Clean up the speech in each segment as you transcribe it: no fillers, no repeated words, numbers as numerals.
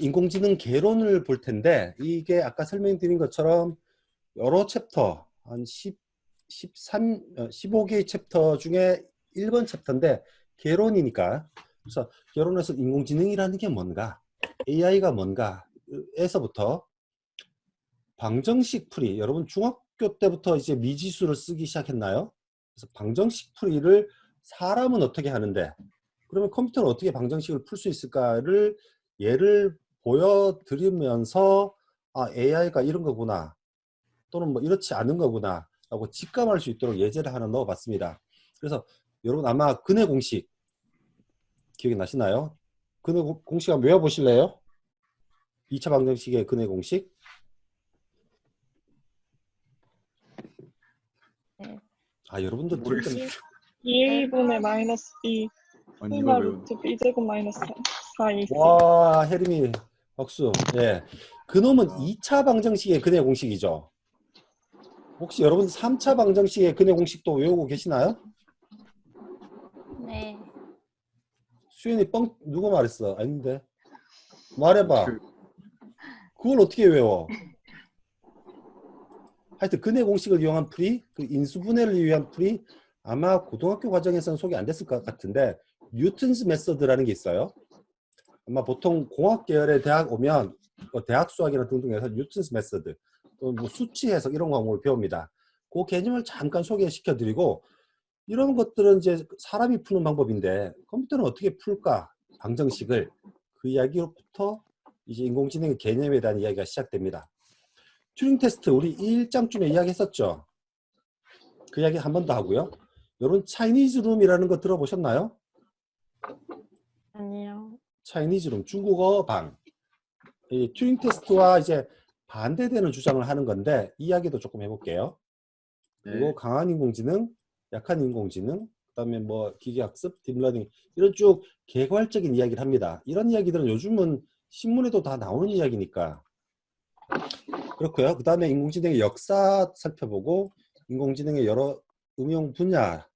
인공지능 개론을 볼 텐데, 이게 아까 설명드린 것처럼 여러 챕터, 한 15개의 챕터 중에 1번 챕터인데 개론이니까, 그래서 개론에서 인공지능이라는 게 뭔가, AI가 뭔가 에서부터 방정식 풀이, 여러분 중학교 때부터 이제 미지수를 쓰기 시작했나요? 그래서 방정식 풀이를 사람은 어떻게 하는데, 그러면 컴퓨터는 어떻게 방정식을 풀 수 있을까를 예를 보여드리면서 AI가 이런 거구나, 또는 뭐 이렇지 않은 거구나 라고 직감할 수 있도록 예제를 하나 넣어봤습니다. 그래서 여러분 아마 근해 공식 기억이 나시나요? 근해 공식 한번 외워보실래요? 2차 방정식의 근해 공식. 네. 여러분들 모르겠습니다. 2A분의 마이너스 B 아니 이걸 외운. 루트 B제곱 마이너스 4AC. 와, 혜림이 박수. 예. 그놈은 2차 방정식의 근해 공식이죠. 혹시 여러분 3차 방정식의 근해 공식도 외우고 계시나요? 네. 수연이 누가 말했어? 아닌데. 말해봐. 그걸 어떻게 외워? 하여튼 근해 공식을 이용한 풀이, 그 인수분해를 위한 풀이 아마 고등학교 과정에서는 소개 안 됐을 것 같은데, 뉴턴스 메서드라는 게 있어요. 아마 보통 공학 계열의 대학 오면 대학 수학이나 등등해서 뉴턴스 메서드, 또 뭐 수치 해석 이런 과목을 배웁니다. 그 개념을 잠깐 소개시켜 드리고, 이런 것들은 이제 사람이 푸는 방법인데 컴퓨터는 어떻게 풀까? 방정식을. 그 이야기로부터 이제 인공지능의 개념에 대한 이야기가 시작됩니다. 튜링 테스트 우리 1장쯤에 이야기했었죠. 그 이야기 한 번 더 하고요. 여러분 차이니즈 룸이라는 거 들어보셨나요? 아니요. 차이니즈 룸, 중국어 방. 이 튜링 테스트와 이제 반대되는 주장을 하는 건데, 이 이야기도 조금 해볼게요. 그리고 네. 강한 인공지능, 약한 인공지능, 그다음에 뭐 기계학습, 딥러닝, 이런 쭉 개괄적인 이야기를 합니다. 이런 이야기들은 요즘은 신문에도 다 나오는 이야기니까 그렇고요. 그 다음에 인공지능의 역사 살펴보고, 인공지능의 여러 응용 분야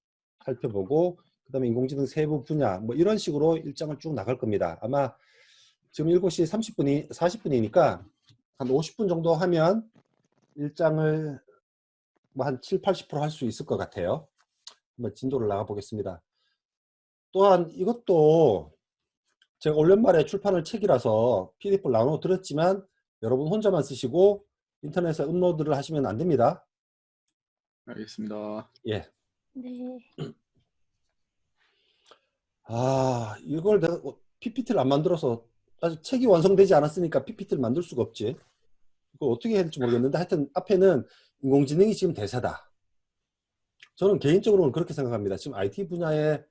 살펴보고, 그 다음에 인공지능 세부 분야, 뭐 이런 식으로 일정을 쭉 나갈 겁니다. 아마 지금 7시 40분이니까 한 50분 정도 하면 일장을 뭐 한 7, 80% 할 수 있을 것 같아요. 한번 진도를 나가 보겠습니다. 또한 이것도 제가 올 연말에 출판할 책이라서 PDF를 나눠 드렸지만, 여러분 혼자만 쓰시고 인터넷에 업로드를 하시면 안 됩니다. 알겠습니다. 예. 네. 이걸 내가 PPT를 안 만들어서, 아직 책이 완성되지 않았으니까 PPT를 만들 수가 없지. 이걸 어떻게 해야 될지 모르겠는데, 하여튼 앞에는 인공지능이 지금 대세다. 저는 개인적으로는 그렇게 생각합니다. 지금 IT 분야에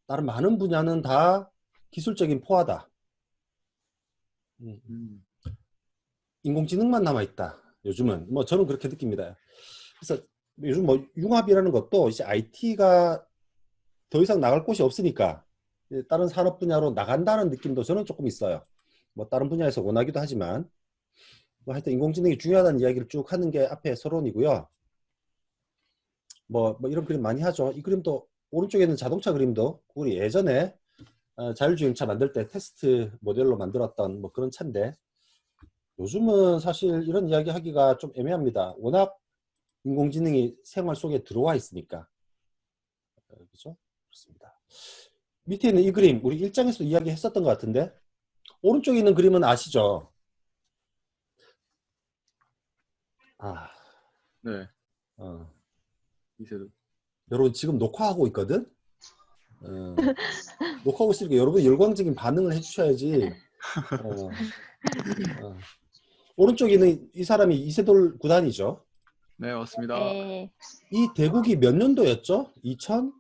다른 많은 분야는 다 기술적인 포화다. 인공지능만 남아있다. 요즘은 뭐 저는 그렇게 느낍니다. 그래서 요즘 뭐 융합이라는 것도 이제 IT가 더 이상 나갈 곳이 없으니까 다른 산업 분야로 나간다는 느낌도 저는 조금 있어요. 뭐 다른 분야에서 원하기도 하지만, 뭐 하여튼 인공지능이 중요하다는 이야기를 쭉 하는 게 앞에 서론이고요. 뭐 이런 그림 많이 하죠. 이 그림도 오른쪽에 있는 자동차 그림도 우리 예전에 자율주행차 만들 때 테스트 모델로 만들었던 뭐 그런 차인데, 요즘은 사실 이런 이야기 하기가 좀 애매합니다. 워낙 인공지능이 생활 속에 들어와 있으니까. 그렇죠? 그렇습니다. 밑에 있는 이 그림 우리 1장에서 이야기 했었던 것 같은데, 오른쪽에 있는 그림은 아시죠? 네. 이세도. 여러분 지금 녹화하고 있거든? 녹화하고 있으니까 여러분 열광적인 반응을 해주셔야지. 오른쪽에 있는 이 사람이 이세돌 구단이죠. 네, 맞습니다. 네. 이 대국이 몇 년도였죠? 2000?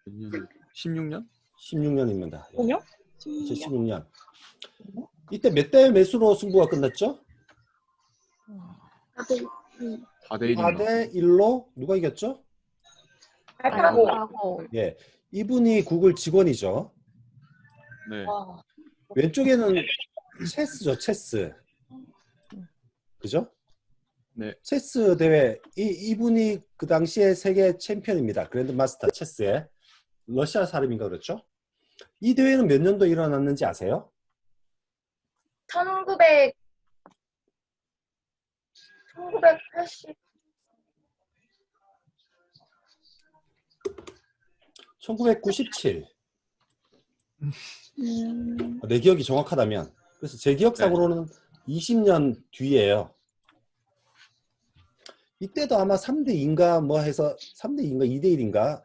몇 년? 16년? 16년입니다. 5년? 2016년. 이때 몇 대 몇으로 승부가 끝났죠? 4대 1인가? 4대 1로 누가 이겼죠? 알파고. 예. 이분이 구글 직원이죠. 네. 왼쪽에는 체스죠, 체스. 그죠? 네. 체스 대회, 이분이 그 당시에 세계 챔피언입니다. 그랜드 마스터 체스에. 러시아 사람인가 그렇죠? 이 대회는 몇 년도에 일어났는지 아세요? 1980 1997. 내 기억이 정확하다면. 그래서 제 기억상으로는 20년 뒤에요. 이때도 아마 3대2인가 뭐 해서 3대2인가 2대1인가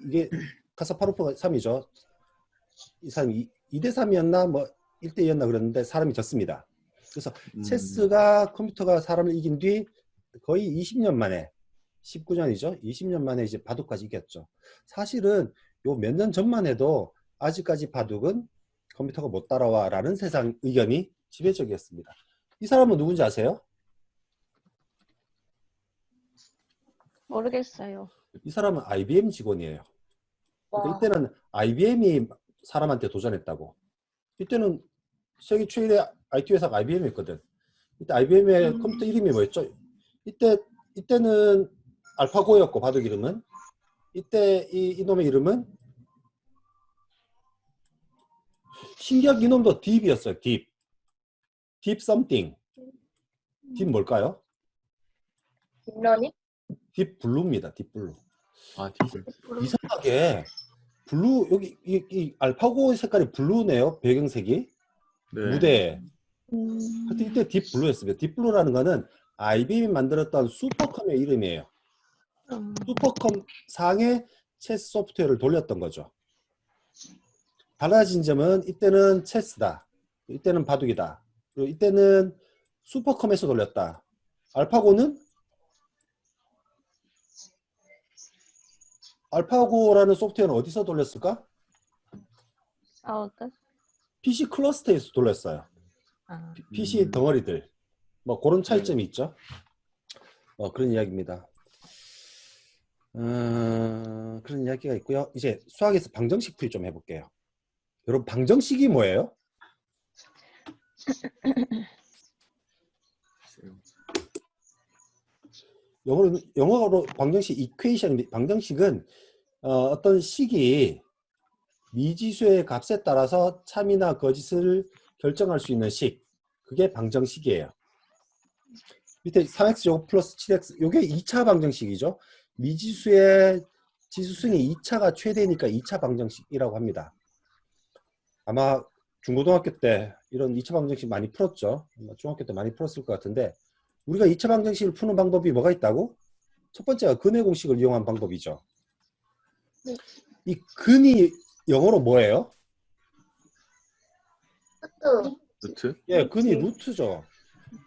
이게 카스파로프가 3이죠. 이 사람이 2대3이었나 뭐 1대2였나 그랬는데 사람이 졌습니다. 그래서 체스가 컴퓨터가 사람을 이긴 뒤 거의 20년 만에 19년이죠. 20년 만에 이제 바둑까지 이겼죠. 사실은 요 몇 년 전만 해도 아직까지 바둑은 컴퓨터가 못 따라와 라는 세상 의견이 지배적이었습니다. 이 사람은 누군지 아세요? 모르겠어요. 이 사람은 IBM 직원이에요. 그러니까 와. 이때는 IBM이 사람한테 도전했다고. 이때는 세계 최대 IT 회사가 IBM이었거든. 이때 IBM의 컴퓨터 이름이 뭐였죠? 이때는 알파고였고 바둑 이름은 이때 이놈의 이름은 신기하게 이놈도 딥이었어요. 딥 something. 딥 뭘까요? 딥러닝? 딥 블루입니다. 딥 블루. 아, 디플. 이상하게 블루 여기 이 알파고 색깔이 블루네요. 배경색이 네. 무대에. 하여튼 이때 딥 블루였습니다. 딥 블루라는 거는 IBM이 만들었던 슈퍼컴의 이름이에요. 슈퍼컴 상의 체스 소프트웨어를 돌렸던 거죠. 달라진 점은 이때는 체스다. 이때는 바둑이다. 그리고 이때는 슈퍼컴에서 돌렸다. 알파고라는 소프트웨어는 어디서 돌렸을까? 사우드? PC 클러스터에서 돌렸어요. 아. PC 덩어리들. 뭐 그런 차이점이 있죠. 그런 이야기입니다. 그런 이야기가 있고요. 이제 수학에서 방정식 풀이 좀 해볼게요. 여러분 방정식이 뭐예요? 영어로 방정식 이퀘이션, 방정식은 어떤 식이 미지수의 값에 따라서 참이나 거짓을 결정할 수 있는 식, 그게 방정식이에요. 밑에 3x제곱 플러스 7x, 이게 2차 방정식이죠. 미지수의 지수승이 2차가 최대니까 2차 방정식이라고 합니다. 아마 중고등학교 때 이런 2차 방정식 많이 풀었죠. 중학교 때 많이 풀었을 것 같은데, 우리가 2차 방정식을 푸는 방법이 뭐가 있다고? 첫 번째가 근의 공식을 이용한 방법이죠. 네. 이 근이 영어로 뭐예요? 루트. 루트? 예, 근이 루트죠.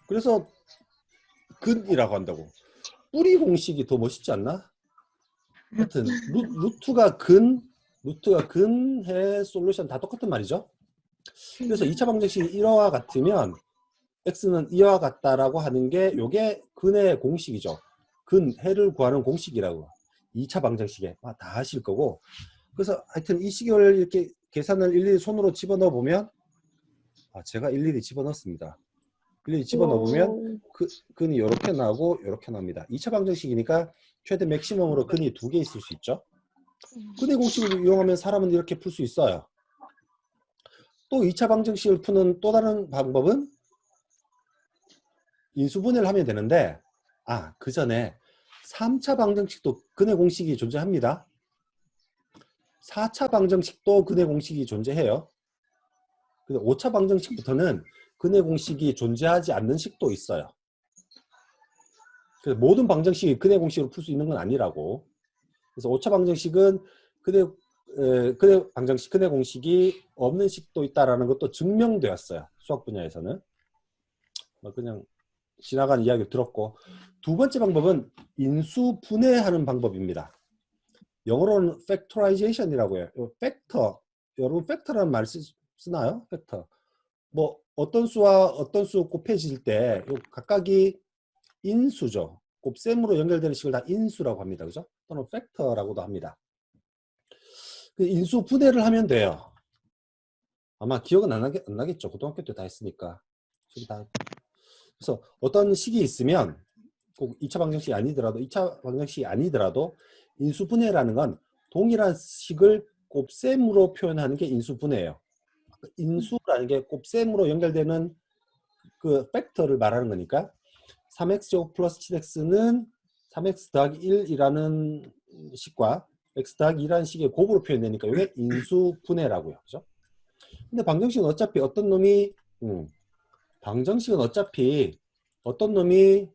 그래서 근이라고 한다고. 뿌리 공식이 더 멋있지 않나? 하여튼 루트가 근해 솔루션 다 똑같은 말이죠. 그래서 2차 방정식이 1와 같으면 x는 2와 같다라고 하는 게 요게 근의 공식이죠. 근해를 구하는 공식이라고. 2차 방정식에 다 하실 거고. 그래서 하여튼 이 식을 이렇게 계산을 일일이 손으로 집어넣어 보면 제가 일일이 집어넣습니다. 일일이 집어넣어 보면 근이 이렇게 나오고 이렇게 나옵니다. 2차 방정식이니까 최대 맥시멈으로 근이 2개 있을 수 있죠. 근의 공식을 이용하면 사람은 이렇게 풀 수 있어요. 또 2차 방정식을 푸는 또 다른 방법은 인수분해를 하면 되는데 그 전에 3차 방정식도 근의 공식이 존재합니다. 4차 방정식도 근의 공식이 존재해요. 근데 5차 방정식부터는 근의 공식이 존재하지 않는 식도 있어요. 그래서 모든 방정식이 근의 공식으로 풀 수 있는 건 아니라고. 그래서 5차 방정식은 근의 공식이 없는 식도 있다라는 것도 증명되었어요. 수학 분야에서는. 그냥 지나가는 이야기를 들었고, 두 번째 방법은 인수 분해하는 방법입니다. 영어로는 factorization이라고 해요. 팩터, 여러분 팩터라는 말 쓰나요? 팩터. 뭐 어떤 수와 어떤 수 곱해질 때 각각이 인수죠. 곱셈으로 연결되는 식을 다 인수라고 합니다. 그죠? 또는 팩터라고도 합니다. 인수 분해를 하면 돼요. 아마 기억은 안 나겠죠. 고등학교 때 다 했으니까. 그래서 어떤 식이 있으면 꼭 2차 방정식이 아니더라도 인수분해라는 건 동일한 식을 곱셈으로 표현하는 게 인수분해예요. 인수라는 게 곱셈으로 연결되는 그 팩터를 말하는 거니까 3x제곱 플러스 7x는 3x 더하기 1이라는 식과 x 더하기 2라는 식의 곱으로 표현되니까 이게 인수분해라고요. 그죠? 근데 방정식은 어차피 어떤 놈이 방정식은 어차피 어떤 놈이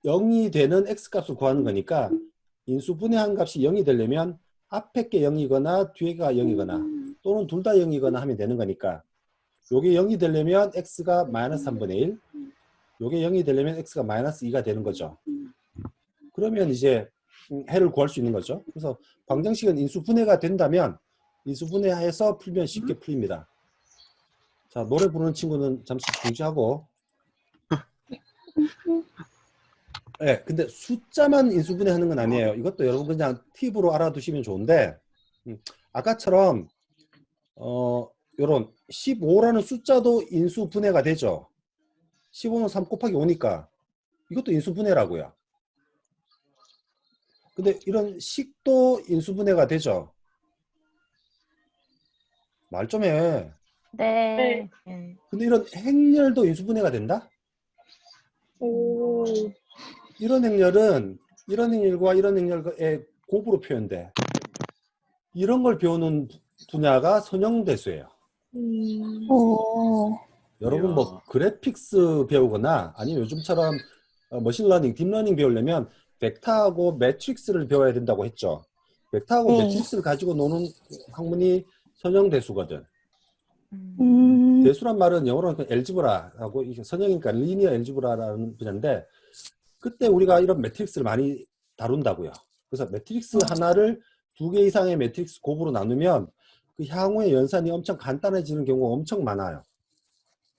0이 되는 x값을 구하는 거니까 인수분해한 값이 0이 되려면 앞에 게 0이거나 뒤에가 0이거나 또는 둘 다 0이거나 하면 되는 거니까 요게 0이 되려면 x가 마이너스 3분의 1, 요게 0이 되려면 x가 마이너스 2가 되는 거죠. 그러면 이제 해를 구할 수 있는 거죠. 그래서 방정식은 인수분해가 된다면 인수분해해서 풀면 쉽게 풀립니다. 자, 노래 부르는 친구는 잠시 중지하고. 네, 근데 숫자만 인수분해하는 건 아니에요. 이것도 여러분 그냥 팁으로 알아두시면 좋은데 아까처럼 요런 15라는 숫자도 인수분해가 되죠. 15는 3 곱하기 5니까 이것도 인수분해라고요. 근데 이런 식도 인수분해가 되죠. 말 좀 해. 네. 근데 이런 행렬도 인수분해가 된다? 오. 이런 행렬은 이런 행렬과 이런 행렬의 곱으로 표현돼. 이런 걸 배우는 분야가 선형대수예요. 오. 여러분 뭐 이야. 그래픽스 배우거나 아니면 요즘처럼 머신러닝, 딥러닝 배우려면 벡터하고 매트릭스를 배워야 된다고 했죠. 벡터하고 네. 매트릭스를 가지고 노는 학문이 선형대수거든. 음. 대수란 말은 영어로는 엘지브라하고 이게 선형이니까 리니어 엘지브라라는 분야인데 그때 우리가 이런 매트릭스를 많이 다룬다고요. 그래서 매트릭스 하나를 2개 이상의 매트릭스 곱으로 나누면 그 향후의 연산이 엄청 간단해지는 경우가 엄청 많아요.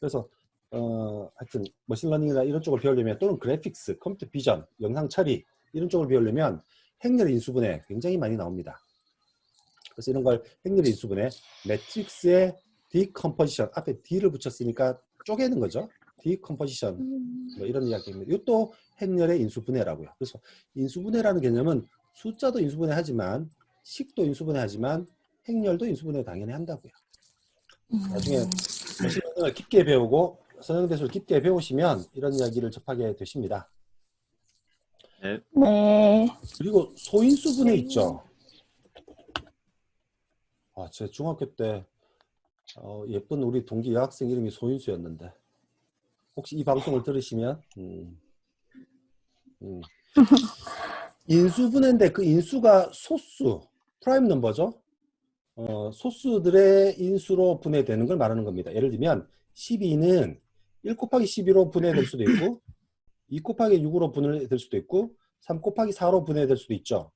그래서 하여튼 머신러닝이나 이런 쪽을 배우려면 또는 그래픽스, 컴퓨터 비전, 영상 처리 이런 쪽을 배우려면 행렬 인수분해 굉장히 많이 나옵니다. 그래서 이런 걸 행렬 인수분해, 매트릭스의 디컴포지션 앞에 D를 붙였으니까 쪼개는 거죠. 디컴포지션 뭐 이런 이야기입니다. 이것도 행렬의 인수분해라고요. 그래서 인수분해라는 개념은 숫자도 인수분해하지만 식도 인수분해하지만 행렬도 인수분해 당연히 한다고요. 나중에 머신러닝을 깊게 배우고 선형대수를 깊게 배우시면 이런 이야기를 접하게 되십니다. 네. 네. 그리고 소인수분해 있죠. 아, 제 중학교 때 예쁜 우리 동기 여학생 이름이 소인수였는데 혹시 이 방송을 들으시면 인수분해인데 그 인수가 소수, 프라임 넘버죠. 소수들의 인수로 분해되는 걸 말하는 겁니다. 예를 들면 12는 1 곱하기 12로 분해될 수도 있고 2 곱하기 6으로 분해될 수도 있고 3 곱하기 4로 분해될 수도 있죠.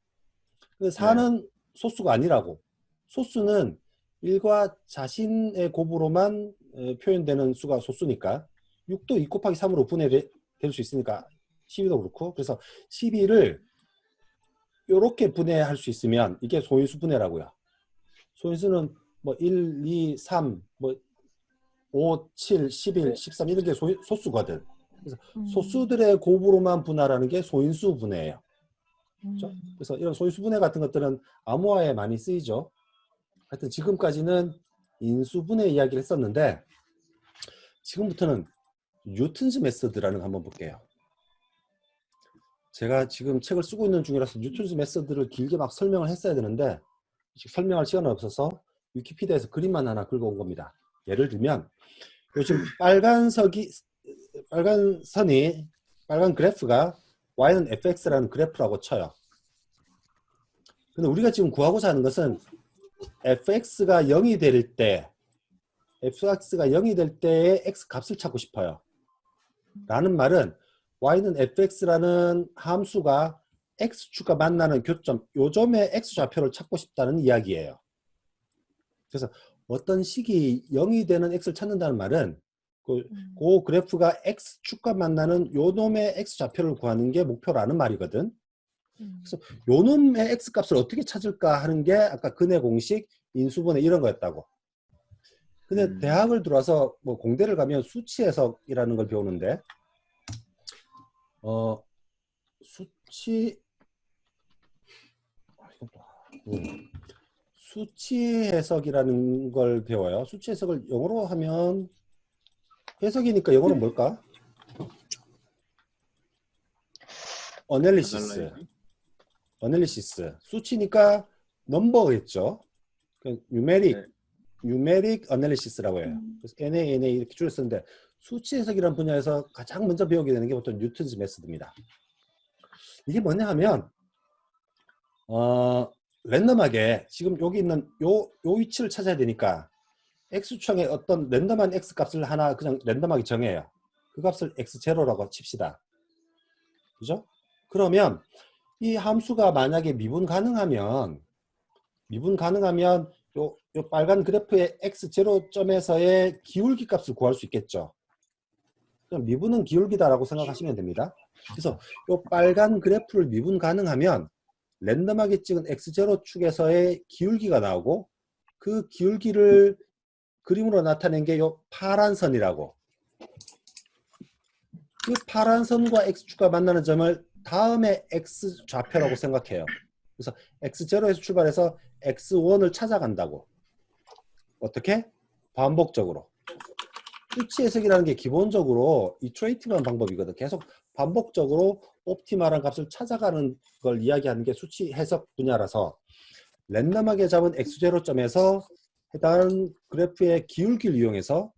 근데 4는 소수가 아니라고. 소수는 1과 자신의 곱으로만 표현되는 수가 소수니까 6도 2 곱하기 3으로 분해될 수 있으니까 12도 그렇고 그래서 12를 이렇게 분해할 수 있으면 이게 소인수 분해라고요. 소인수는 뭐 1, 2, 3, 뭐 5, 7, 11, 13 이런 게 소수거든. 그래서 소수들의 곱으로만 분할하는 게 소인수 분해예요. 그렇죠? 그래서 이런 소인수 분해 같은 것들은 암호화에 많이 쓰이죠. 하여튼 지금까지는 인수분해 이야기를 했었는데 지금부터는 뉴턴즈 메서드라는 거 한번 볼게요. 제가 지금 책을 쓰고 있는 중이라서 뉴턴즈 메서드를 길게 막 설명을 했어야 되는데 설명할 시간은 없어서 위키피디아에서 그림만 하나 긁어온 겁니다. 예를 들면 요즘 빨간 그래프가 y는 fx라는 그래프라고 쳐요. 근데 우리가 지금 구하고자 하는 것은 fx가 0이 될 때 fx가 0이 될 때의 x 값을 찾고 싶어요. 라는 말은 y는 fx라는 함수가 x축과 만나는 교점, 요점의 x좌표를 찾고 싶다는 이야기예요. 그래서 어떤 식이 0이 되는 x를 찾는다는 말은 그 그래프가 x축과 만나는 요놈의 x좌표를 구하는 게 목표라는 말이거든. 그래서 요놈의 x값을 어떻게 찾을까 하는 게 아까 근해 공식, 인수분해 이런 거였다고. 근데 대학을 들어와서 뭐 공대를 가면 수치 해석이라는 걸 배우는데 수치 해석이라는 걸 배워요. 수치 해석을 영어로 하면 해석이니까 영어로 뭘까? 어널리시스. 어널리시스. 수치니까 넘버겠죠. 뉴메릭, 네. 뉴메릭 어널리시스라고 해요. 그래서 NA 이렇게 줄였었는데 수치 해석이라는 분야에서 가장 먼저 배우게 되는 게 보통 뉴턴즈 메소드입니다. 이게 뭐냐 하면 랜덤하게 지금 여기 있는 요 위치를 찾아야 되니까 X축에 어떤 랜덤한 X 값을 하나 그냥 랜덤하게 정해요. 그 값을 X0라고 칩시다. 그죠? 그러면 이 함수가 만약에 미분 가능하면 요 빨간 그래프의 X0점에서의 기울기 값을 구할 수 있겠죠. 그럼 미분은 기울기다라고 생각하시면 됩니다. 그래서 요 빨간 그래프를 미분 가능하면 랜덤하게 찍은 X0 축에서의 기울기가 나오고 그 기울기를 그림으로 나타낸 게 요 파란 선이라고. 그 파란 선과 X축과 만나는 점을 다음에 X 좌표라고 생각해요. 그래서 X0에서 출발해서 X1을 찾아간다고. 어떻게? 반복적으로. 수치 해석이라는 게 기본적으로 이터레이티브한 방법이거든. 계속 반복적으로 옵티멀한 값을 찾아가는 걸 이야기하는 게 수치 해석 분야라서 랜덤하게 잡은 X0점에서 해당 그래프의 기울기를 이용해서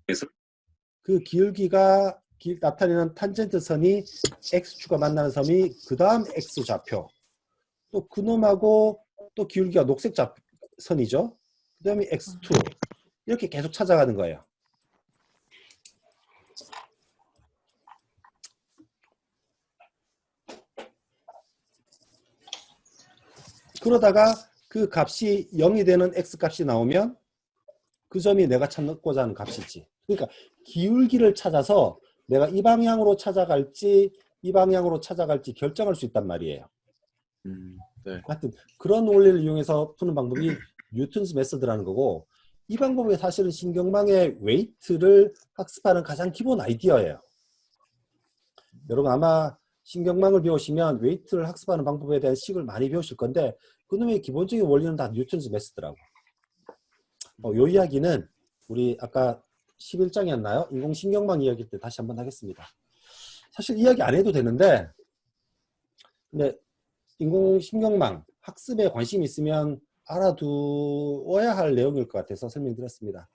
그 기울기가 나타내는 탄젠트 선이 X축과 만나는 섬이 그 다음 X 좌표 또 그놈하고 또 기울기가 녹색 선이죠. 그 다음에 X2 이렇게 계속 찾아가는 거예요. 그러다가 그 값이 0이 되는 X 값이 나오면 그 점이 내가 찾고자 하는 값이지. 그러니까 기울기를 찾아서 내가 이 방향으로 찾아갈지 이 방향으로 찾아갈지 결정할 수 있단 말이에요. 네. 하여튼 그런 원리를 이용해서 푸는 방법이 뉴턴스 메서드라는 거고 이 방법이 사실은 신경망의 웨이트를 학습하는 가장 기본 아이디어예요. 여러분 아마 신경망을 배우시면 웨이트를 학습하는 방법에 대한 식을 많이 배우실 건데 그놈의 기본적인 원리는 다 뉴턴스 메서드라고. 요 이야기는 우리 아까 11장이었나요? 인공신경망 이야기 때 다시 한번 하겠습니다. 사실 이야기 안 해도 되는데 근데 인공신경망 학습에 관심이 있으면 알아두어야 할 내용일 것 같아서 설명드렸습니다.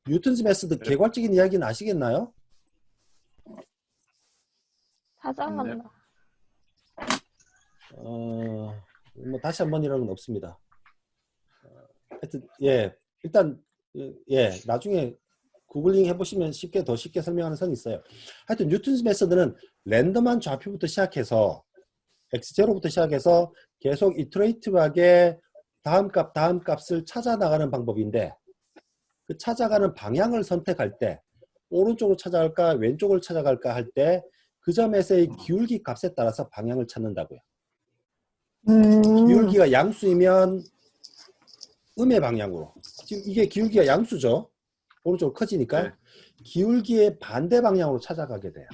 뉴턴즈 메소드 개괄적인 이야기는 아시겠나요? 찾아간다. 뭐 다시 한 번이라는 건 없습니다. 하여튼 예 일단 예 나중에 구글링 해보시면 더 쉽게 설명하는 선이 있어요. 하여튼 뉴턴즈 메소드는 랜덤한 좌표부터 시작해서 X0부터 시작해서 계속 이터레이티브하게 다음 값을 찾아 나가는 방법인데 그 찾아가는 방향을 선택할 때 오른쪽으로 찾아갈까 왼쪽을 찾아갈까 할 때 그 점에서의 기울기 값에 따라서 방향을 찾는다고요. 기울기가 양수이면 음의 방향으로 지금 이게 기울기가 양수죠. 오른쪽으로 커지니까 네. 기울기의 반대 방향으로 찾아가게 돼요.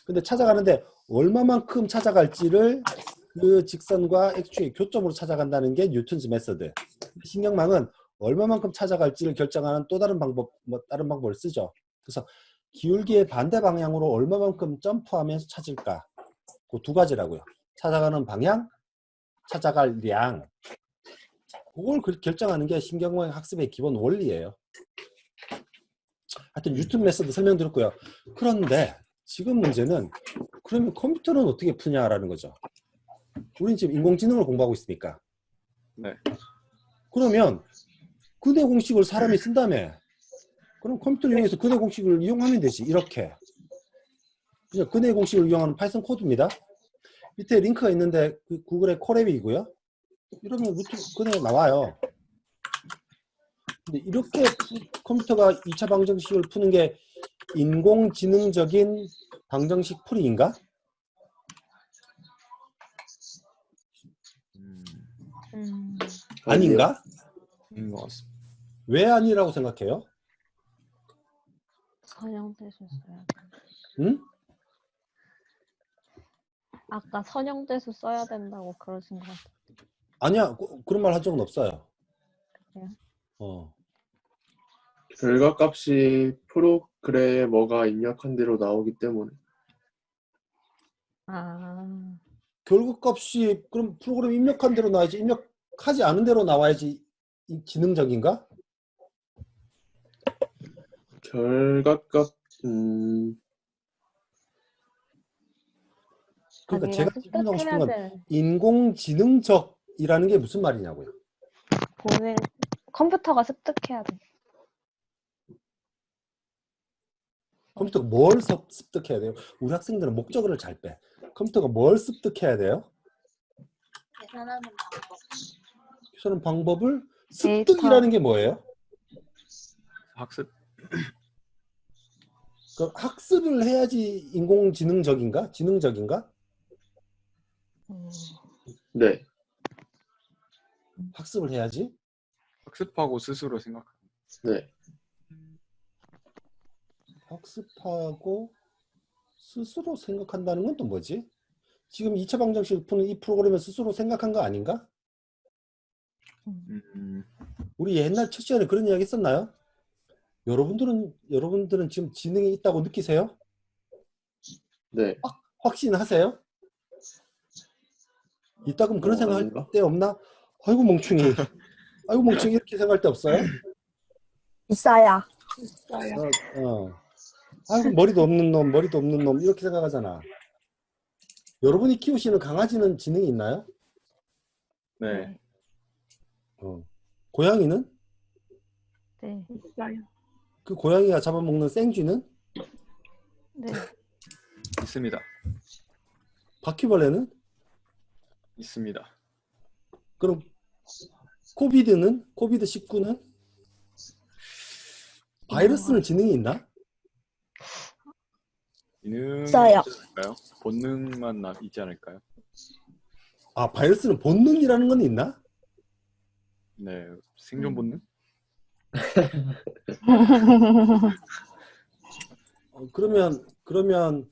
근데 찾아가는데 얼마만큼 찾아갈지를 그 직선과 X축의 교점으로 찾아간다는 게 뉴턴즈 메소드. 신경망은 얼마만큼 찾아갈지를 결정하는 또 다른 방법, 다른 방법을 쓰죠. 그래서 기울기의 반대 방향으로 얼마만큼 점프하면서 찾을까? 그 두 가지라고요. 찾아가는 방향, 찾아갈 량. 그걸 결정하는 게 신경망 학습의 기본 원리예요. 하여튼 뉴턴 메소드 설명드렸고요. 그런데 지금 문제는 그러면 컴퓨터는 어떻게 푸냐라는 거죠. 우리는 지금 인공지능을 공부하고 있으니까. 네. 그러면 근해 공식을 사람이 쓴다며. 그럼 컴퓨터를 이용해서 근해 공식을 이용하면 되지. 이렇게. 그죠? 근해 공식을 이용하는 파이썬 코드입니다. 밑에 링크가 있는데 그 구글의 코랩이고요. 이러면 근해 나와요. 근데 이렇게 컴퓨터가 2차 방정식을 푸는 게 인공지능적인 방정식 풀이인가? 아닌가? 아닌 것 같습니다. 왜 아니라고 생각해요? 선형대수 써야 돼. 응? 아까 선형대수 써야 된다고 그러신 것 같아요. 아니야, 그런 말 한 적은 없어요. 그래요? 결과값이 프로그래머가 입력한 대로 나오기 때문에. 아, 결과값이 그럼 프로그램 입력한 대로 나와야지, 입력하지 않은 대로 나와야지 지능적인가? 결과값 그러니까 자기가 제가 질문하고 싶은 습득해야 건 될 인공지능적이라는 게 무슨 말이냐고요. 본인 컴퓨터가 습득해야 돼. 컴퓨터가 뭘 습득해야 돼요? 우리 학생들은 목적어를 잘 빼. 컴퓨터가 뭘 습득해야 돼요? 계산하는 방법. 계산하는 방법을 데이터. 습득이라는 게 뭐예요? 학습. 그럼 학습을 해야지 인공지능적인가? 지능적인가? 네. 학습을 해야지. 학습하고 스스로 생각합니다. 네. 학습하고 스스로 생각한다는 건 또 뭐지? 지금 2차 방정식을 푸는 이 프로그램은 스스로 생각한 거 아닌가? 우리 옛날 첫 시간에 그런 이야기 했었나요? 여러분들은 지금 지능이 있다고 느끼세요? 네. 확신하세요? 이따 그럼 그런 생각할 아닌가? 때 없나? 아이고 멍충이. 아이고 멍충이 이렇게 생각할 때 없어요? 있어요. 아이고 머리도 없는 놈 이렇게 생각하잖아. 여러분이 키우시는 강아지는 지능이 있나요? 네. 고양이는? 네. 그 고양이가 잡아먹는 생쥐는? 네. 있습니다. 바퀴벌레는? 있습니다. 그럼 코비드는? 코비드19는? 바이러스는 지능이 있나? 기능이 있어요. 있지 않을까요? 본능만 있지 않을까요? 아, 바이러스는 본능이라는 건 있나? 네. 생존 본능? 그러면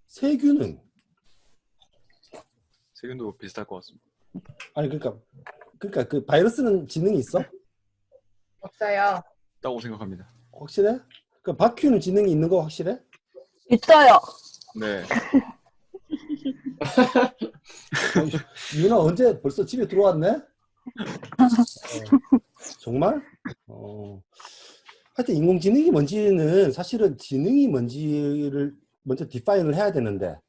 세균은? 세균도 비슷할 것 같습니다. 아니 그러니까 그 바이러스는 지능이 있어? 없어요. 있다고 생각합니다. 확실해? 그 바퀴는 지능이 있는 거 확실해? 있어요. 네. 유나 언제 벌써 집에 들어왔네? 정말? 하여튼 인공지능이 뭔지는 사실은 지능이 뭔지를 먼저 디파인을 해야 되는데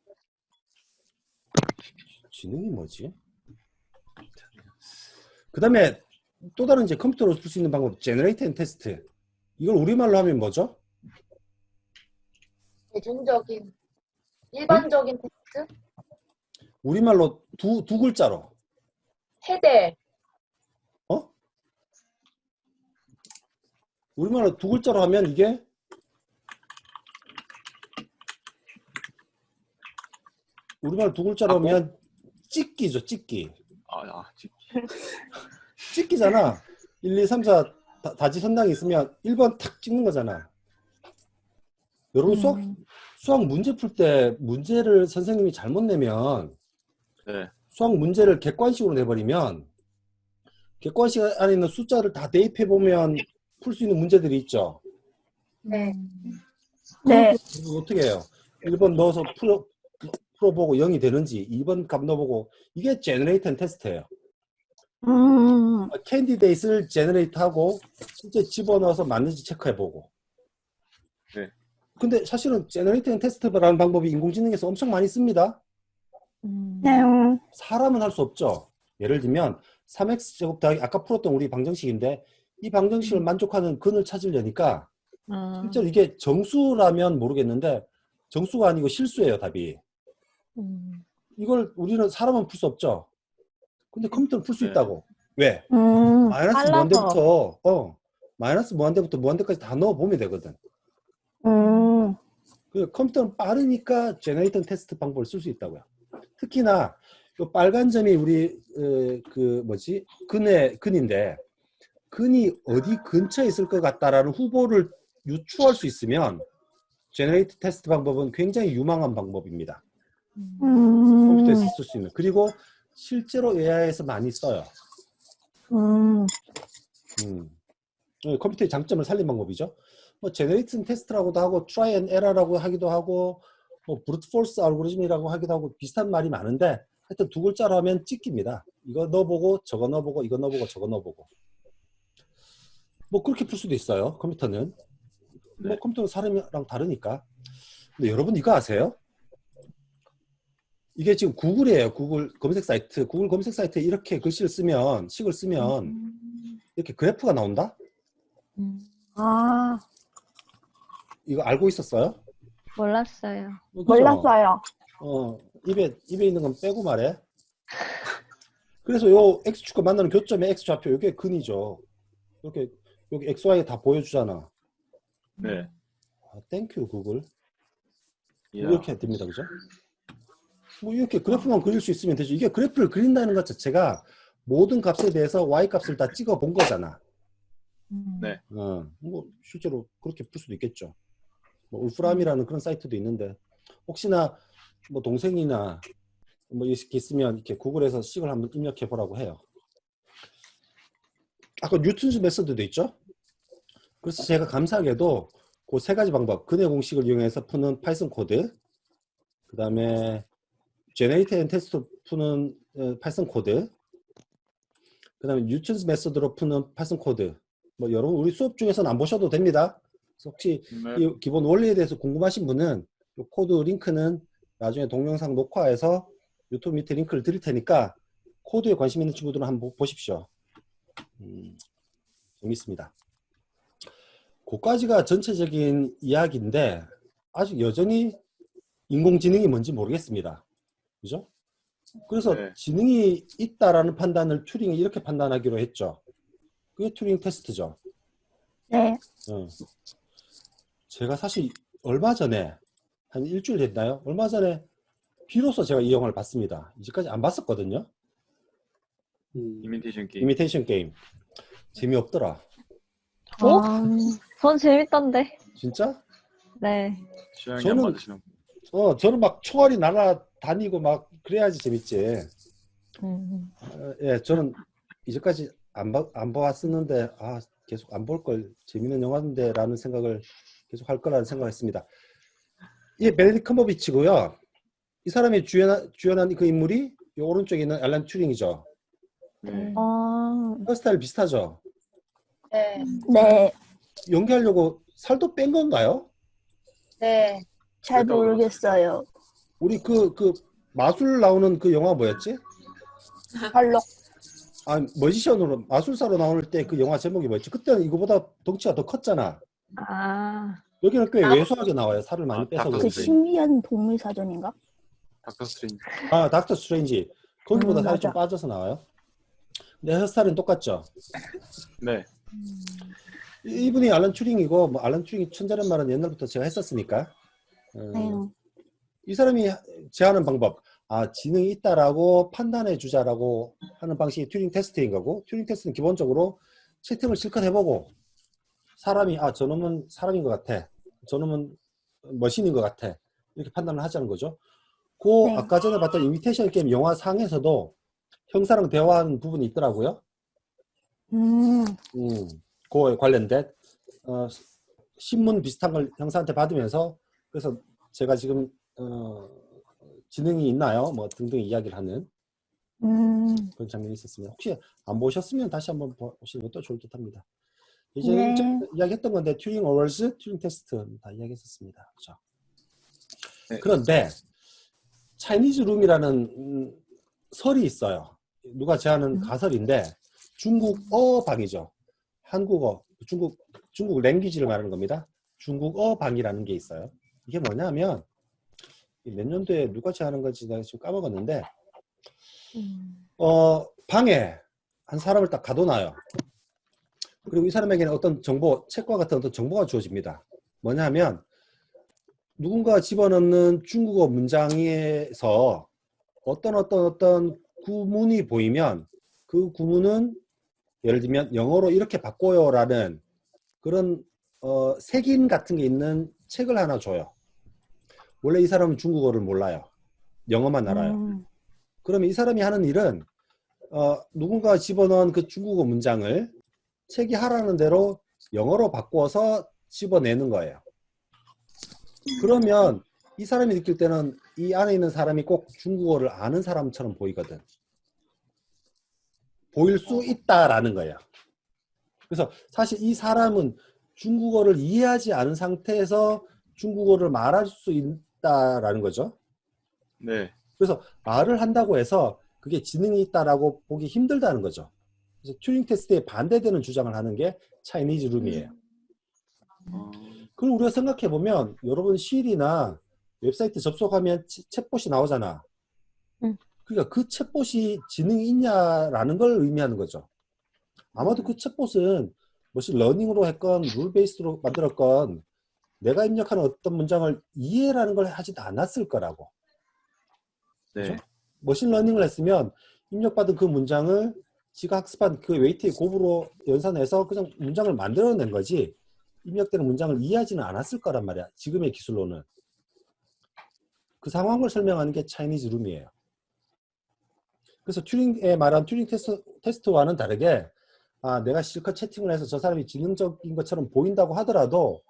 지능이 뭐지? 그 다음에 또 다른 이제 컴퓨터로 풀 수 있는 방법 제너레이트 앤 테스트 이걸 우리말로 하면 뭐죠? 대중적인, 일반적인 테스트? 우리말로 두 글자로 해대. 우리말로 두 글자로 하면 이게 우리말로 두 글자로 하면 찍기죠. 찍기. 찍기잖아. 1, 2, 3, 4 다지선당이 있으면 1번 탁 찍는 거잖아. 여러분 수학 문제 풀 때 문제를 선생님이 잘못 내면 네. 수학 문제를 객관식으로 내버리면 객관식 안에 있는 숫자를 다 대입해 보면 풀 수 있는 문제들이 있죠. 네. 네. 어떻게 해요? 1번 넣어서 풀어보고 0이 되는지 2번 값 넣어보고 이게 제너레이트 앤 테스트예요. 캔디데이트를 제너레이트하고 실제 집어넣어서 맞는지 체크해보고. 네. 근데 사실은 제너레이트 앤 테스트라는 방법이 인공지능에서 엄청 많이 씁니다. 네. 사람은 할 수 없죠. 예를 들면 3x제곱 더하기 아까 풀었던 우리 방정식인데 이 방정식을 만족하는 근을 찾으려니까 실제로 이게 정수라면 모르겠는데 정수가 아니고 실수예요, 답이. 이걸 우리는 사람은 풀 수 없죠. 근데 컴퓨터는 풀 수 네. 있다고. 왜? 마이너스 빨라서. 무한대부터 마이너스 무한대부터 무한대까지 다 넣어보면 되거든. 그 컴퓨터는 빠르니까 제너레이트 테스트 방법을 쓸 수 있다고요. 특히나 이 빨간 점이 우리 근인데 근이 어디 근처에 있을 것 같다라는 후보를 유추할 수 있으면 제너레이트 테스트 방법은 굉장히 유망한 방법입니다. 컴퓨터에서 쓸 수 있는. 그리고 실제로 AI에서 많이 써요. 음. 컴퓨터의 장점을 살린 방법이죠. 뭐 제너레이팅 테스트라고도 하고 트라이 앤 에러라고 하기도 하고 뭐 브루트 포스 알고리즘이라고 하기도 하고 비슷한 말이 많은데 하여튼 두 글자로 하면 찍기입니다. 이거 넣어보고 저거 넣어보고 이거 넣어보고 저거 넣어보고 뭐 그렇게 풀 수도 있어요. 컴퓨터는 뭐 네. 컴퓨터는 사람이랑 다르니까. 근데 여러분 이거 아세요? 이게 지금 구글이에요. 구글 검색 사이트. 구글 검색 사이트에 이렇게 글씨를 쓰면 식을 쓰면 이렇게 그래프가 나온다? 아, 이거 알고 있었어요? 몰랐어요. 그죠? 몰랐어요. 입에 있는 건 빼고 말해. 그래서 요 X축과 만나는 교점의 X좌표, 이게 근이죠. 이렇게, 여기 XY 다 보여주잖아. 네. 땡큐, 구글. 이야. 이렇게 됩니다. 그죠? 뭐, 이렇게 그래프만 그릴 수 있으면 되죠. 이게 그래프를 그린다는 것 자체가 모든 값에 대해서 Y 값을 다 찍어 본 거잖아. 네. 뭐, 실제로 그렇게 풀 수도 있겠죠. 뭐, 울프람이라는 그런 사이트도 있는데, 혹시나 뭐 동생이나 뭐 이렇게 있으면 이렇게 구글에서 식을 한번 입력해 보라고 해요. 아까 뉴턴즈 메서드도 있죠? 그래서 제가 감사하게도 그 세 가지 방법, 근해 공식을 이용해서 푸는 파이썬 코드, 그 다음에 제너레이트 앤 테스트 푸는 파이썬 코드, 그 다음에 뉴턴즈 메서드로 푸는 파이썬 코드. 뭐 여러분 우리 수업 중에서는 안 보셔도 됩니다. 그래서 혹시 네. 이 기본 원리에 대해서 궁금하신 분은 이 코드 링크는 나중에 동영상 녹화해서 유튜브 밑에 링크를 드릴 테니까 코드에 관심 있는 친구들은 한번 보십시오. 재밌습니다. 그까지가 전체적인 이야기인데 아직 여전히 인공지능이 뭔지 모르겠습니다. 그죠? 그래서 네. 지능이 있다라는 판단을 튜링이 이렇게 판단하기로 했죠. 그게 튜링 테스트죠. 네. 제가 사실 얼마 전에 한 일주일 됐나요? 얼마 전에 비로소 제가 이 영화를 봤습니다. 이제까지 안 봤었거든요. 이미테이션 게임. 이미테이션 게임. 재미없더라. 어? 아, 전 재밌던데. 진짜? 네. 취향이 안 저는- 맞으시는. 저는 막 총알이 날아다니고 막 그래야지 재밌지. 예, 저는 이제까지 안 봤었는데 계속 안 볼 걸 재밌는 영화인데 라는 생각을 계속 할 거라는 생각을 했습니다. 이게 베네딕트 컴버비치고요. 이 사람이 주연한 그 인물이 이 오른쪽에 있는 앨런 튜링이죠. 네. 헤어스타일 비슷하죠? 네. 네. 연기하려고 살도 뺀 건가요? 네. 잘 그랬다고 모르겠어요. 우리 그 마술 나오는 그 영화 뭐였지? 발록. 머지션으로 마술사로 나올 때 그 영화 제목이 뭐였지? 그때는 이거보다 덩치가 더 컸잖아. 아, 여기는 꽤 왜소하게 나와요. 살을 많이 빼서 닥터 그 그런지. 신비한 동물 사전인가? 닥터 스트레인지. 닥터 스트레인지. 거기보다 살이 좀 맞아. 빠져서 나와요. 근데 헤어스타일은 똑같죠. 네. 이분이 알런 튜링이고, 뭐 알런 튜링이 천재란 말은 옛날부터 제가 했었으니까. 네. 이 사람이 제안하는 방법, 지능이 있다라고 판단해 주자라고 하는 방식이 튜링 테스트인 거고, 튜링 테스트는 기본적으로 채팅을 실컷 해보고, 사람이 저놈은 사람인 것 같아, 저놈은 머신인 것 같아, 이렇게 판단을 하자는 거죠. 네. 아까 전에 봤던 이미테이션 게임 영화 상에서도 형사랑 대화하는 부분이 있더라고요. 그거에 관련된 신문 비슷한 걸 형사한테 받으면서, 그래서 제가 지금 지능이 있나요? 뭐 등등 이야기를 하는 그런 장면이 있었습니다. 혹시 안 보셨으면 다시 한번 보시는 것도 좋을 듯 합니다. 이제 네. 이야기했던 건데 튜링 어워즈, 튜링 테스트 다 이야기했었습니다. 그렇죠? 네. 그런데 차이니즈 룸이라는 설이 있어요. 누가 제안한 가설인데 중국어 방이죠. 한국어, 중국 랭귀지를 말하는 겁니다. 중국어 방이라는 게 있어요. 이게 뭐냐면 몇 년도에 누가 제안한 건지 내가 지금 까먹었는데 방에 한 사람을 딱 가둬놔요. 그리고 이 사람에게는 어떤 정보, 책과 같은 어떤 정보가 주어집니다. 뭐냐면 누군가 집어넣는 중국어 문장에서 어떤 구문이 보이면 그 구문은 예를 들면 영어로 이렇게 바꿔요라는 그런 색인 같은 게 있는 책을 하나 줘요. 원래 이 사람은 중국어를 몰라요. 영어만 알아요. 그러면 이 사람이 하는 일은 누군가 집어넣은 그 중국어 문장을 책이 하라는 대로 영어로 바꾸어서 집어내는 거예요. 그러면 이 사람이 느낄 때는 이 안에 있는 사람이 꼭 중국어를 아는 사람처럼 보이거든. 보일 수 있다라는 거예요. 그래서 사실 이 사람은 중국어를 이해하지 않은 상태에서 중국어를 말할 수 있다라는 거죠. 네. 그래서 말을 한다고 해서 그게 지능이 있다라고 보기 힘들다는 거죠. 그래서 튜링 테스트에 반대되는 주장을 하는 게 차이니즈 룸이에요. 어, 그걸 우리가 생각해 보면 여러분 실이나 웹사이트 접속하면 챗봇이 나오잖아. 응. 그러니까 그 챗봇이 지능이 있냐라는 걸 의미하는 거죠. 아마도 그 챗봇은 머신 러닝으로 했건 룰 베이스로 만들었건 내가 입력하는 어떤 문장을 이해라는 걸 하지도 않았을 거라고. 네. 그죠? 머신 러닝을 했으면 입력받은 그 문장을 지가 학습한 그 웨이트의 곱으로 연산해서 그냥 문장을 만들어낸 거지 입력되는 문장을 이해하지는 않았을 거란 말이야. 지금의 기술로는. 그 상황을 설명하는 게 차이니즈 룸이에요. 그래서 튜링에 말한 튜링 테스트와는 다르게 내가 실컷 채팅을 해서 저 사람이 지능적인 것처럼 보인다고 하더라도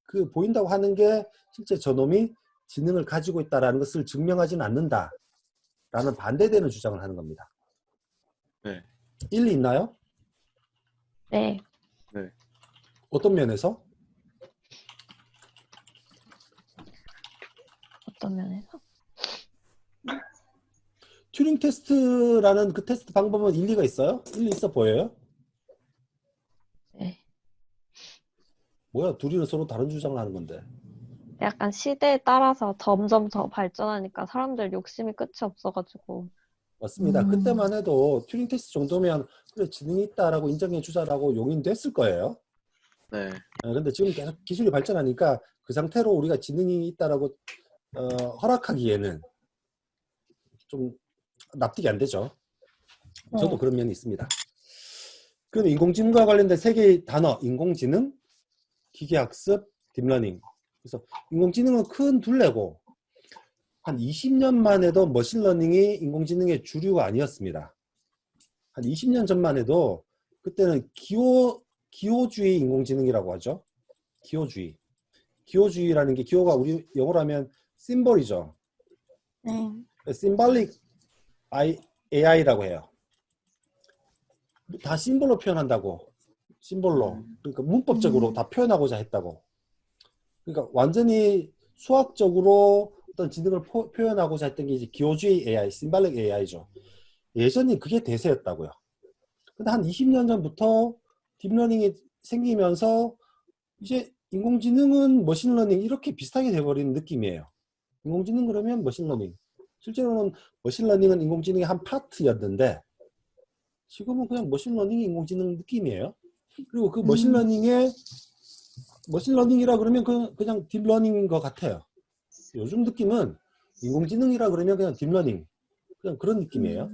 그 보인다고 하는 게 실제 저놈이 지능을 가지고 있다는 것을 증명하지는 않는다. 라는 반대되는 주장을 하는 겁니다. 네. 일리 있나요? 네. 네. 어떤 면에서? 어떤 면에서? 튜링 테스트라는 그 테스트 방법은 일리가 있어요? 일리 있어 보여요? 네. 뭐야, 둘이는 서로 다른 주장을 하는 건데. 약간 시대에 따라서 점점 더 발전하니까 사람들 욕심이 끝이 없어가지고. 맞습니다. 그때만 해도 튜링 테스트 정도면 그래 지능이 있다라고 인정해 주자라고 용인됐을 거예요. 네. 근데 지금 계속 기술이 발전하니까 그 상태로 우리가 지능이 있다라고 허락하기에는 좀 납득이 안 되죠. 저도 그런 면이 있습니다. 그럼 인공지능과 관련된 세 개의 단어, 인공지능, 기계학습, 딥러닝. 그래서 인공지능은 큰 둘레고 한 20년 만에도 머신러닝이 인공지능의 주류가 아니었습니다. 한 20년 전만 해도 그때는 기호주의 인공지능이라고 하죠. 기호주의. 기호주의라는 게 기호가 우리 영어로 하면 심볼이죠. 심발릭 AI라고 해요. 다 심볼로 표현한다고. 심볼로. 그러니까 문법적으로 다 표현하고자 했다고. 그러니까 완전히 수학적으로 어떤 지능을 표현하고자 했던 게 이제 기호주의 AI, 심발릭 AI죠. 예전에 그게 대세였다고요. 근데 한 20년 전부터 딥러닝이 생기면서 이제 인공지능은 머신러닝 이렇게 비슷하게 돼버리는 느낌이에요. 인공지능 그러면 머신러닝. 실제로는 머신러닝은 인공지능의 한 파트였는데 지금은 그냥 머신러닝이 인공지능 느낌이에요. 그리고 그 머신러닝이라 그러면 그냥 딥러닝인 것 같아요. 요즘 느낌은 인공지능이라 그러면 그냥 딥러닝. 그냥 그런 느낌이에요.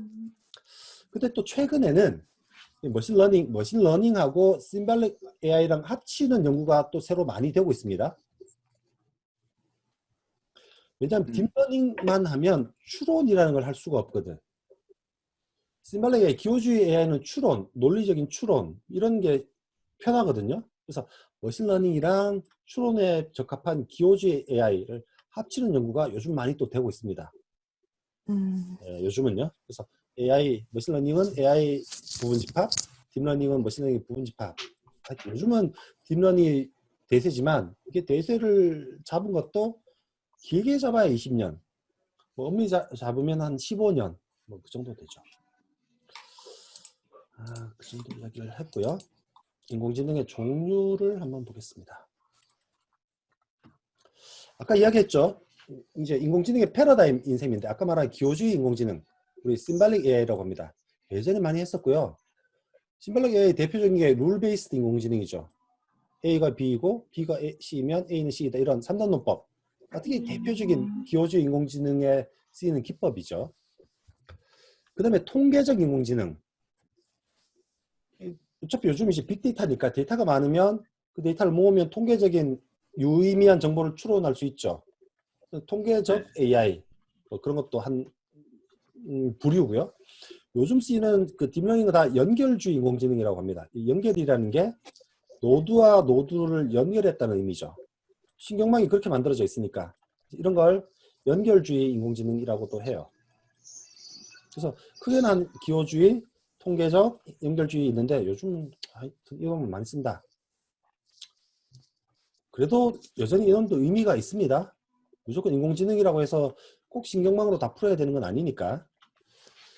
근데 또 최근에는 머신러닝하고 심발릭 AI랑 합치는 연구가 또 새로 많이 되고 있습니다. 왜냐하면 딥러닝만 하면 추론이라는 걸 할 수가 없거든. 심발릭 AI, 기호주의 AI는 추론, 논리적인 추론 이런 게 편하거든요. 그래서 머신러닝이랑 추론에 적합한 기호주의 AI를 합치는 연구가 요즘 많이 또 되고 있습니다. 요즘은요. 그래서 머신러닝은 AI 부분 집합, 딥러닝은 머신러닝 부분 집합. 요즘은 딥러닝이 대세지만 이게 대세를 잡은 것도 길게 잡아야 20년, 뭐 엄밀히 잡으면 한 15년, 뭐 그 정도 되죠. 그 정도 이야기를 했고요. 인공지능의 종류를 한번 보겠습니다. 아까 이야기했죠. 이제 인공지능의 패러다임 인셈인데 아까 말한 기호주의 인공지능, 우리 심발릭 AI라고 합니다. 예전에 많이 했었고요. 심발릭 AI 대표적인 게 룰 베이스드 인공지능이죠. A가 B이고 B가 C이면 A는 C이다. 이런 3단 논법 같은 게 대표적인 기호주의 인공지능에 쓰이는 기법이죠. 그 다음에 통계적 인공지능. 어차피 요즘 이제 빅데이터니까 데이터가 많으면 그 데이터를 모으면 통계적인 유의미한 정보를 추론할 수 있죠. 통계적 AI 뭐 그런 것도 부류고요. 요즘 쓰이는 그 딥러닝은 다 연결주의 인공지능이라고 합니다. 이 연결이라는 게 노드와 노드를 연결했다는 의미죠. 신경망이 그렇게 만들어져 있으니까 이런 걸 연결주의 인공지능이라고도 해요. 그래서 크게 난 기호주의, 통계적, 연결주의 있는데 요즘 하여튼 이건 많이 쓴다. 그래도 여전히 이놈도 의미가 있습니다. 무조건 인공지능이라고 해서 꼭 신경망으로 다 풀어야 되는 건 아니니까.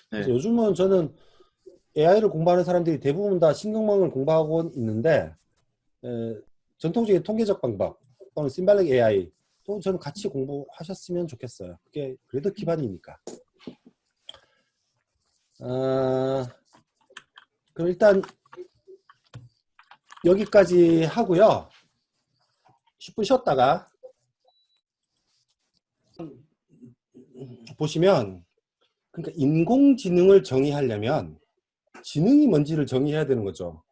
그래서 네. 요즘은 저는 AI를 공부하는 사람들이 대부분 다 신경망을 공부하고 있는데 전통적인 통계적 방법 또는 심발릭 AI 또 저는 같이 공부하셨으면 좋겠어요. 그게 그래도 기반이니까. 그럼 일단 여기까지 하고요. 10분 쉬었다가 보시면 그러니까 인공지능을 정의하려면 지능이 뭔지를 정의해야 되는 거죠.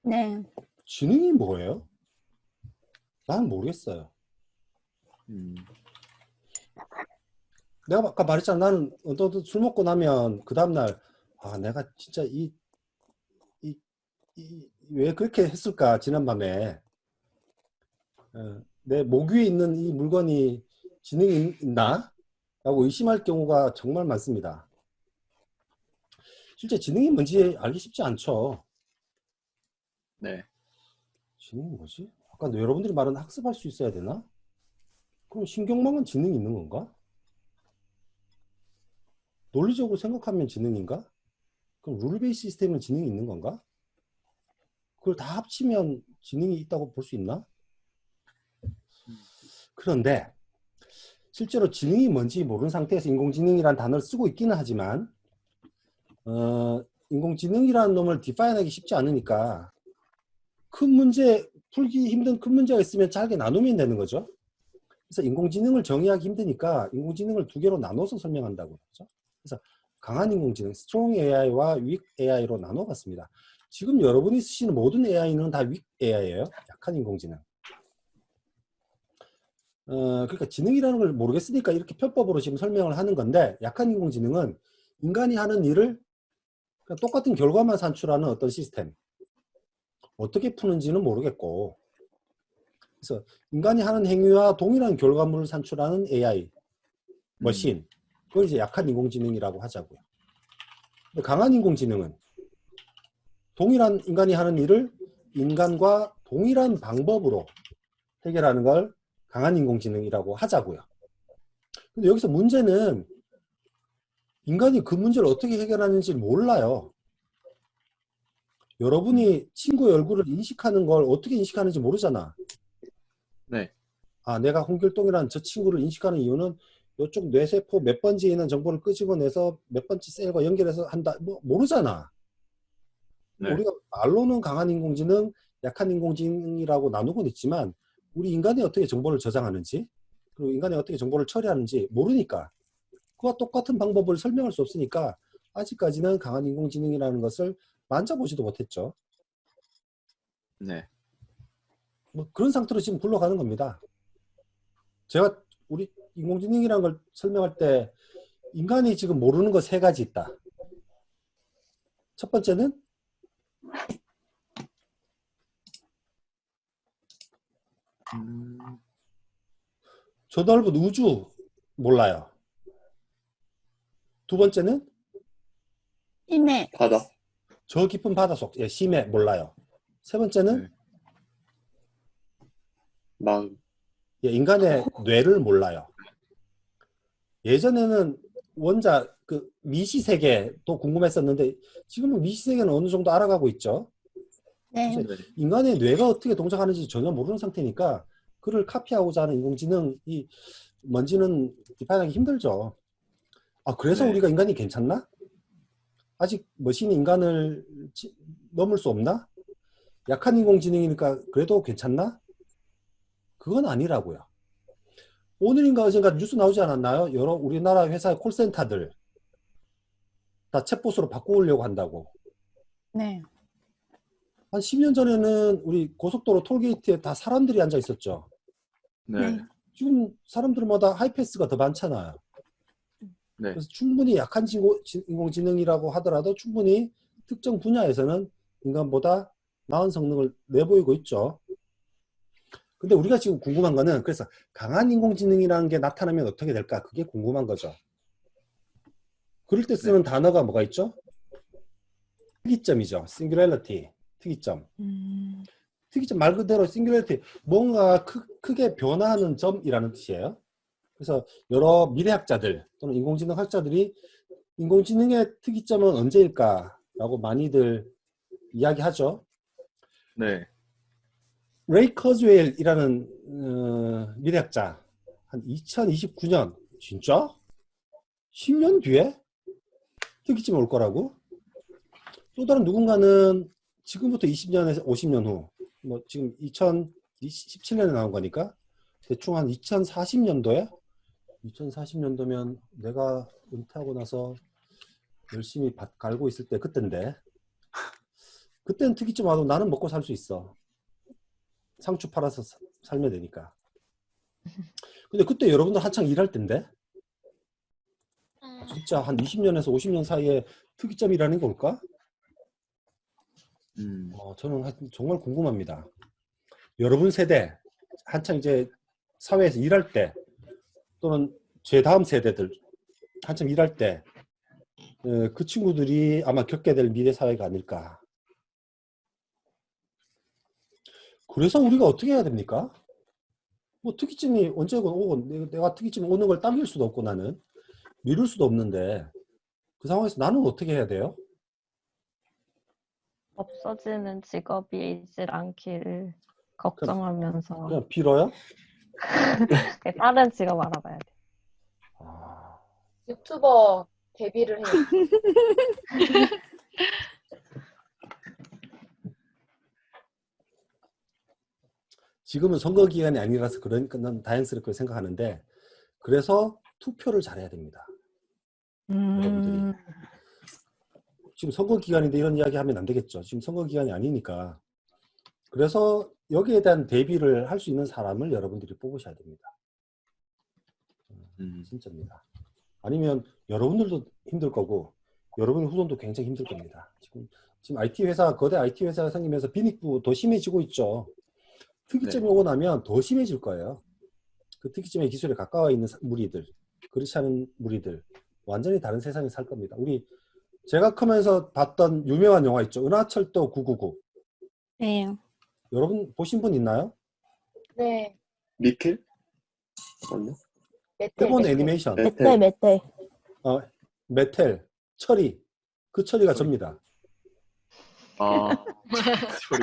네. 지능이 뭐예요? 나는 모르겠어요. 내가 아까 말했잖아. 나는 어떤 술 먹고 나면 그 다음날 아 내가 진짜 왜 그렇게 했을까 지난밤에 내 목 위에 있는 이 물건이 지능이 있나? 라고 의심할 경우가 정말 많습니다. 실제 지능이 뭔지 알기 쉽지 않죠. 네. 지능이 뭐지? 아까 여러분들이 말한 학습할 수 있어야 되나? 그럼 신경망은 지능이 있는 건가? 논리적으로 생각하면 지능인가? 그럼 룰 베이스 시스템은 지능이 있는 건가? 그걸 다 합치면 지능이 있다고 볼 수 있나? 그런데 실제로 지능이 뭔지 모르는 상태에서 인공지능이라는 단어를 쓰고 있기는 하지만 인공지능이라는 놈을 디파인하기 쉽지 않으니까 큰 문제, 풀기 힘든 큰 문제가 있으면 잘게 나누면 되는 거죠. 그래서 인공지능을 정의하기 힘드니까 인공지능을 두 개로 나눠서 설명한다고 했죠. 그래서 강한 인공지능, strong AI와 weak AI로 나눠봤습니다. 지금 여러분이 쓰시는 모든 AI는 다 weak AI예요. 약한 인공지능. 그러니까 지능이라는 걸 모르겠으니까 이렇게 편법으로 지금 설명을 하는 건데 약한 인공지능은 인간이 하는 일을 그러니까 똑같은 결과만 산출하는 어떤 시스템 어떻게 푸는지는 모르겠고 그래서 인간이 하는 행위와 동일한 결과물을 산출하는 AI 머신 그걸 이제 약한 인공지능이라고 하자고요. 근데 강한 인공지능은 동일한 인간이 하는 일을 인간과 동일한 방법으로 해결하는 걸 강한 인공지능이라고 하자고요. 근데 여기서 문제는 인간이 그 문제를 어떻게 해결하는지 몰라요. 여러분이 친구의 얼굴을 인식하는 걸 어떻게 인식하는지 모르잖아. 네. 아, 내가 홍길동이라는 저 친구를 인식하는 이유는 이쪽 뇌세포 몇 번지에 있는 정보를 끄집어내서 몇 번째 셀과 연결해서 한다. 뭐 모르잖아. 네. 우리가 말로는 강한 인공지능, 약한 인공지능이라고 나누곤 있지만 우리 인간이 어떻게 정보를 저장하는지 그리고 인간이 어떻게 정보를 처리하는지 모르니까 그와 똑같은 방법을 설명할 수 없으니까 아직까지는 강한 인공지능이라는 것을 만져보지도 못했죠. 네. 뭐 그런 상태로 지금 굴러가는 겁니다. 제가 우리 인공지능이라는 걸 설명할 때 인간이 지금 모르는 거 세 가지 있다. 첫 번째는 저 넓은 우주 몰라요. 두 번째는 심해. 바다. 저 깊은 바닷속 심해 몰라요. 세 번째는 네. 망. 인간의 뇌를 몰라요. 예전에는 원자 그 미시세계도 궁금했었는데 지금은 미시세계는 어느 정도 알아가고 있죠. 네. 그래서 인간의 뇌가 어떻게 동작하는지 전혀 모르는 상태니까 그를 카피하고자 하는 인공지능이 뭔지는 디파인하기 힘들죠. 아 그래서 네. 우리가 인간이 괜찮나? 아직 머신이 인간을 넘을 수 없나? 약한 인공지능이니까 그래도 괜찮나? 그건 아니라고요. 오늘인가 어젠가 뉴스 나오지 않았나요? 여러 우리나라 회사의 콜센터들 다 챗봇으로 바꾸려고 한다고. 네. 한 10년 전에는 우리 고속도로 톨게이트에 다 사람들이 앉아 있었죠. 네. 네. 지금 사람들마다 하이패스가 더 많잖아요. 네. 그래서 충분히 약한 인공지능이라고 하더라도 충분히 특정 분야에서는 인간보다 나은 성능을 내보이고 있죠. 근데 우리가 지금 궁금한 거는 그래서 강한 인공지능이라는 게 나타나면 어떻게 될까? 그게 궁금한 거죠. 그럴 때 쓰는 단어가 뭐가 있죠? 특이점이죠. singularity, 특이점. 특이점 말 그대로 singularity, 뭔가 크게 변화하는 점이라는 뜻이에요. 그래서 여러 미래학자들 또는 인공지능 학자들이 인공지능의 특이점은 언제일까라고 많이들 이야기하죠. 네. 레이 커즈웰이라는 미래학자 한 2029년 진짜? 10년 뒤에 특이점이 올 거라고? 또 다른 누군가는 지금부터 20년에서 50년 후, 뭐 지금 2017년에 나온 거니까 대충 한 2040년도에 2040년도면 내가 은퇴하고 나서 열심히 밭 갈고 있을 때 그때인데 그때는 특이점 와도 나는 먹고 살 수 있어. 상추 팔아서 살면 되니까. 근데 그때 여러분들 한창 일할 때인데 진짜 한 20년에서 50년 사이에 특이점이라는 게 올까? 저는 정말 궁금합니다. 여러분 세대 한창 이제 사회에서 일할 때 또는 제 다음 세대들 한참 일할 때 그 친구들이 아마 겪게 될 미래 사회가 아닐까. 그래서 우리가 어떻게 해야 됩니까? 뭐 특이점이 언제건 오고 내가 특이점이 오는 걸 당길 수도 없고 나는 미룰 수도 없는데 그 상황에서 나는 어떻게 해야 돼요? 없어지는 직업이 있질 않길 걱정하면서 그냥 빌어요? 다른 직업 알아봐야 돼. 아, 유튜버 데뷔를 해. 지금은 선거 기간이 아니라서 그러니까 난 다행스럽게 생각하는데 그래서 투표를 잘해야 됩니다. 여러분들이. 지금 선거 기간인데 이런 이야기 하면 안 되겠죠. 지금 선거 기간이 아니니까. 그래서 여기에 대한 대비를 할 수 있는 사람을 여러분들이 뽑으셔야 됩니다. 진짜입니다. 아니면 여러분들도 힘들 거고 여러분의 후손도 굉장히 힘들 겁니다. 지금 IT 회사, 거대 IT 회사가 생기면서 빈익부 더 심해지고 있죠. 특이점이 네. 오고 나면 더 심해질 거예요. 그 특이점의 기술에 가까워 있는 무리들, 그렇지 않은 무리들 완전히 다른 세상에 살 겁니다. 제가 크면서 봤던 유명한 영화 있죠. 은하철도 999. 네. 여러분 보신 분 있나요? 네. 미켈? 맞나? 메텔, 일본 메텔. 애니메이션. 멧돼. 메텔, 철이. 그 철이가 철이. 접니다. 아, 소리.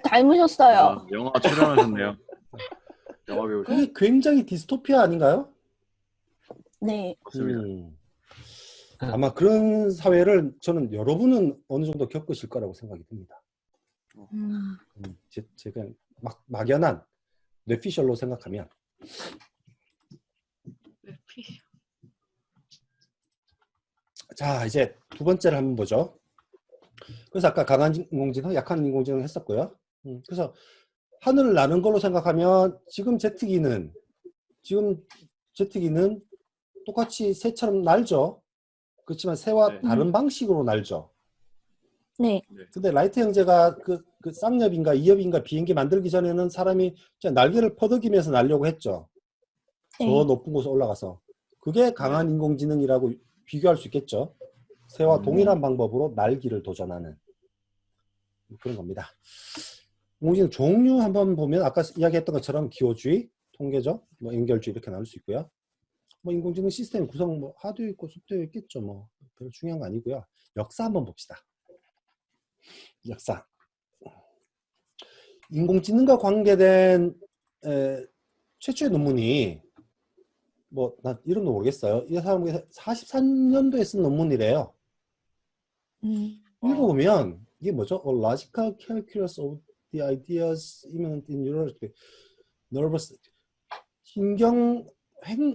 닮으셨어요. 영화 출연하셨네요. 영화 배우. 그게 굉장히 디스토피아 아닌가요? 네. 맞습니다. 아마 그런 사회를 저는 여러분은 어느 정도 겪으실 거라고 생각이 듭니다. 제 그냥 막연한 뇌피셜로 생각하면. 자, 이제 두 번째를 한번 보죠. 그래서 아까 강한 인공지능, 약한 인공지능 했었고요. 그래서 하늘을 나는 걸로 생각하면 지금 제트기는 똑같이 새처럼 날죠. 그렇지만 새와 네. 다른 방식으로 날죠. 네. 근데 라이트 형제가 그 쌍엽인가 이엽인가 비행기 만들기 전에는 사람이 그냥 날개를 퍼덕이면서 날려고 했죠. 더 네. 높은 곳에 올라가서. 그게 강한 인공지능이라고 비교할 수 있겠죠. 새와 동일한 방법으로 날기를 도전하는 그런 겁니다. 인공지능 종류 한번 보면 아까 이야기했던 것처럼 기호주의, 통계적, 뭐 연결주의 이렇게 나눌 수 있고요. 뭐 인공지능 시스템 구성 뭐 하드웨어 있고 소프트웨어 있겠죠. 뭐 별로 중요한 거 아니고요. 역사 한번 봅시다. 역사. 인공지능과 관계된 최초의 논문이 뭐 난 이름도 모르겠어요. 이 사람이 43년도에 쓴 논문이래요. 읽어보면 이게 뭐죠? A logical calculus of the ideas immanent in nervous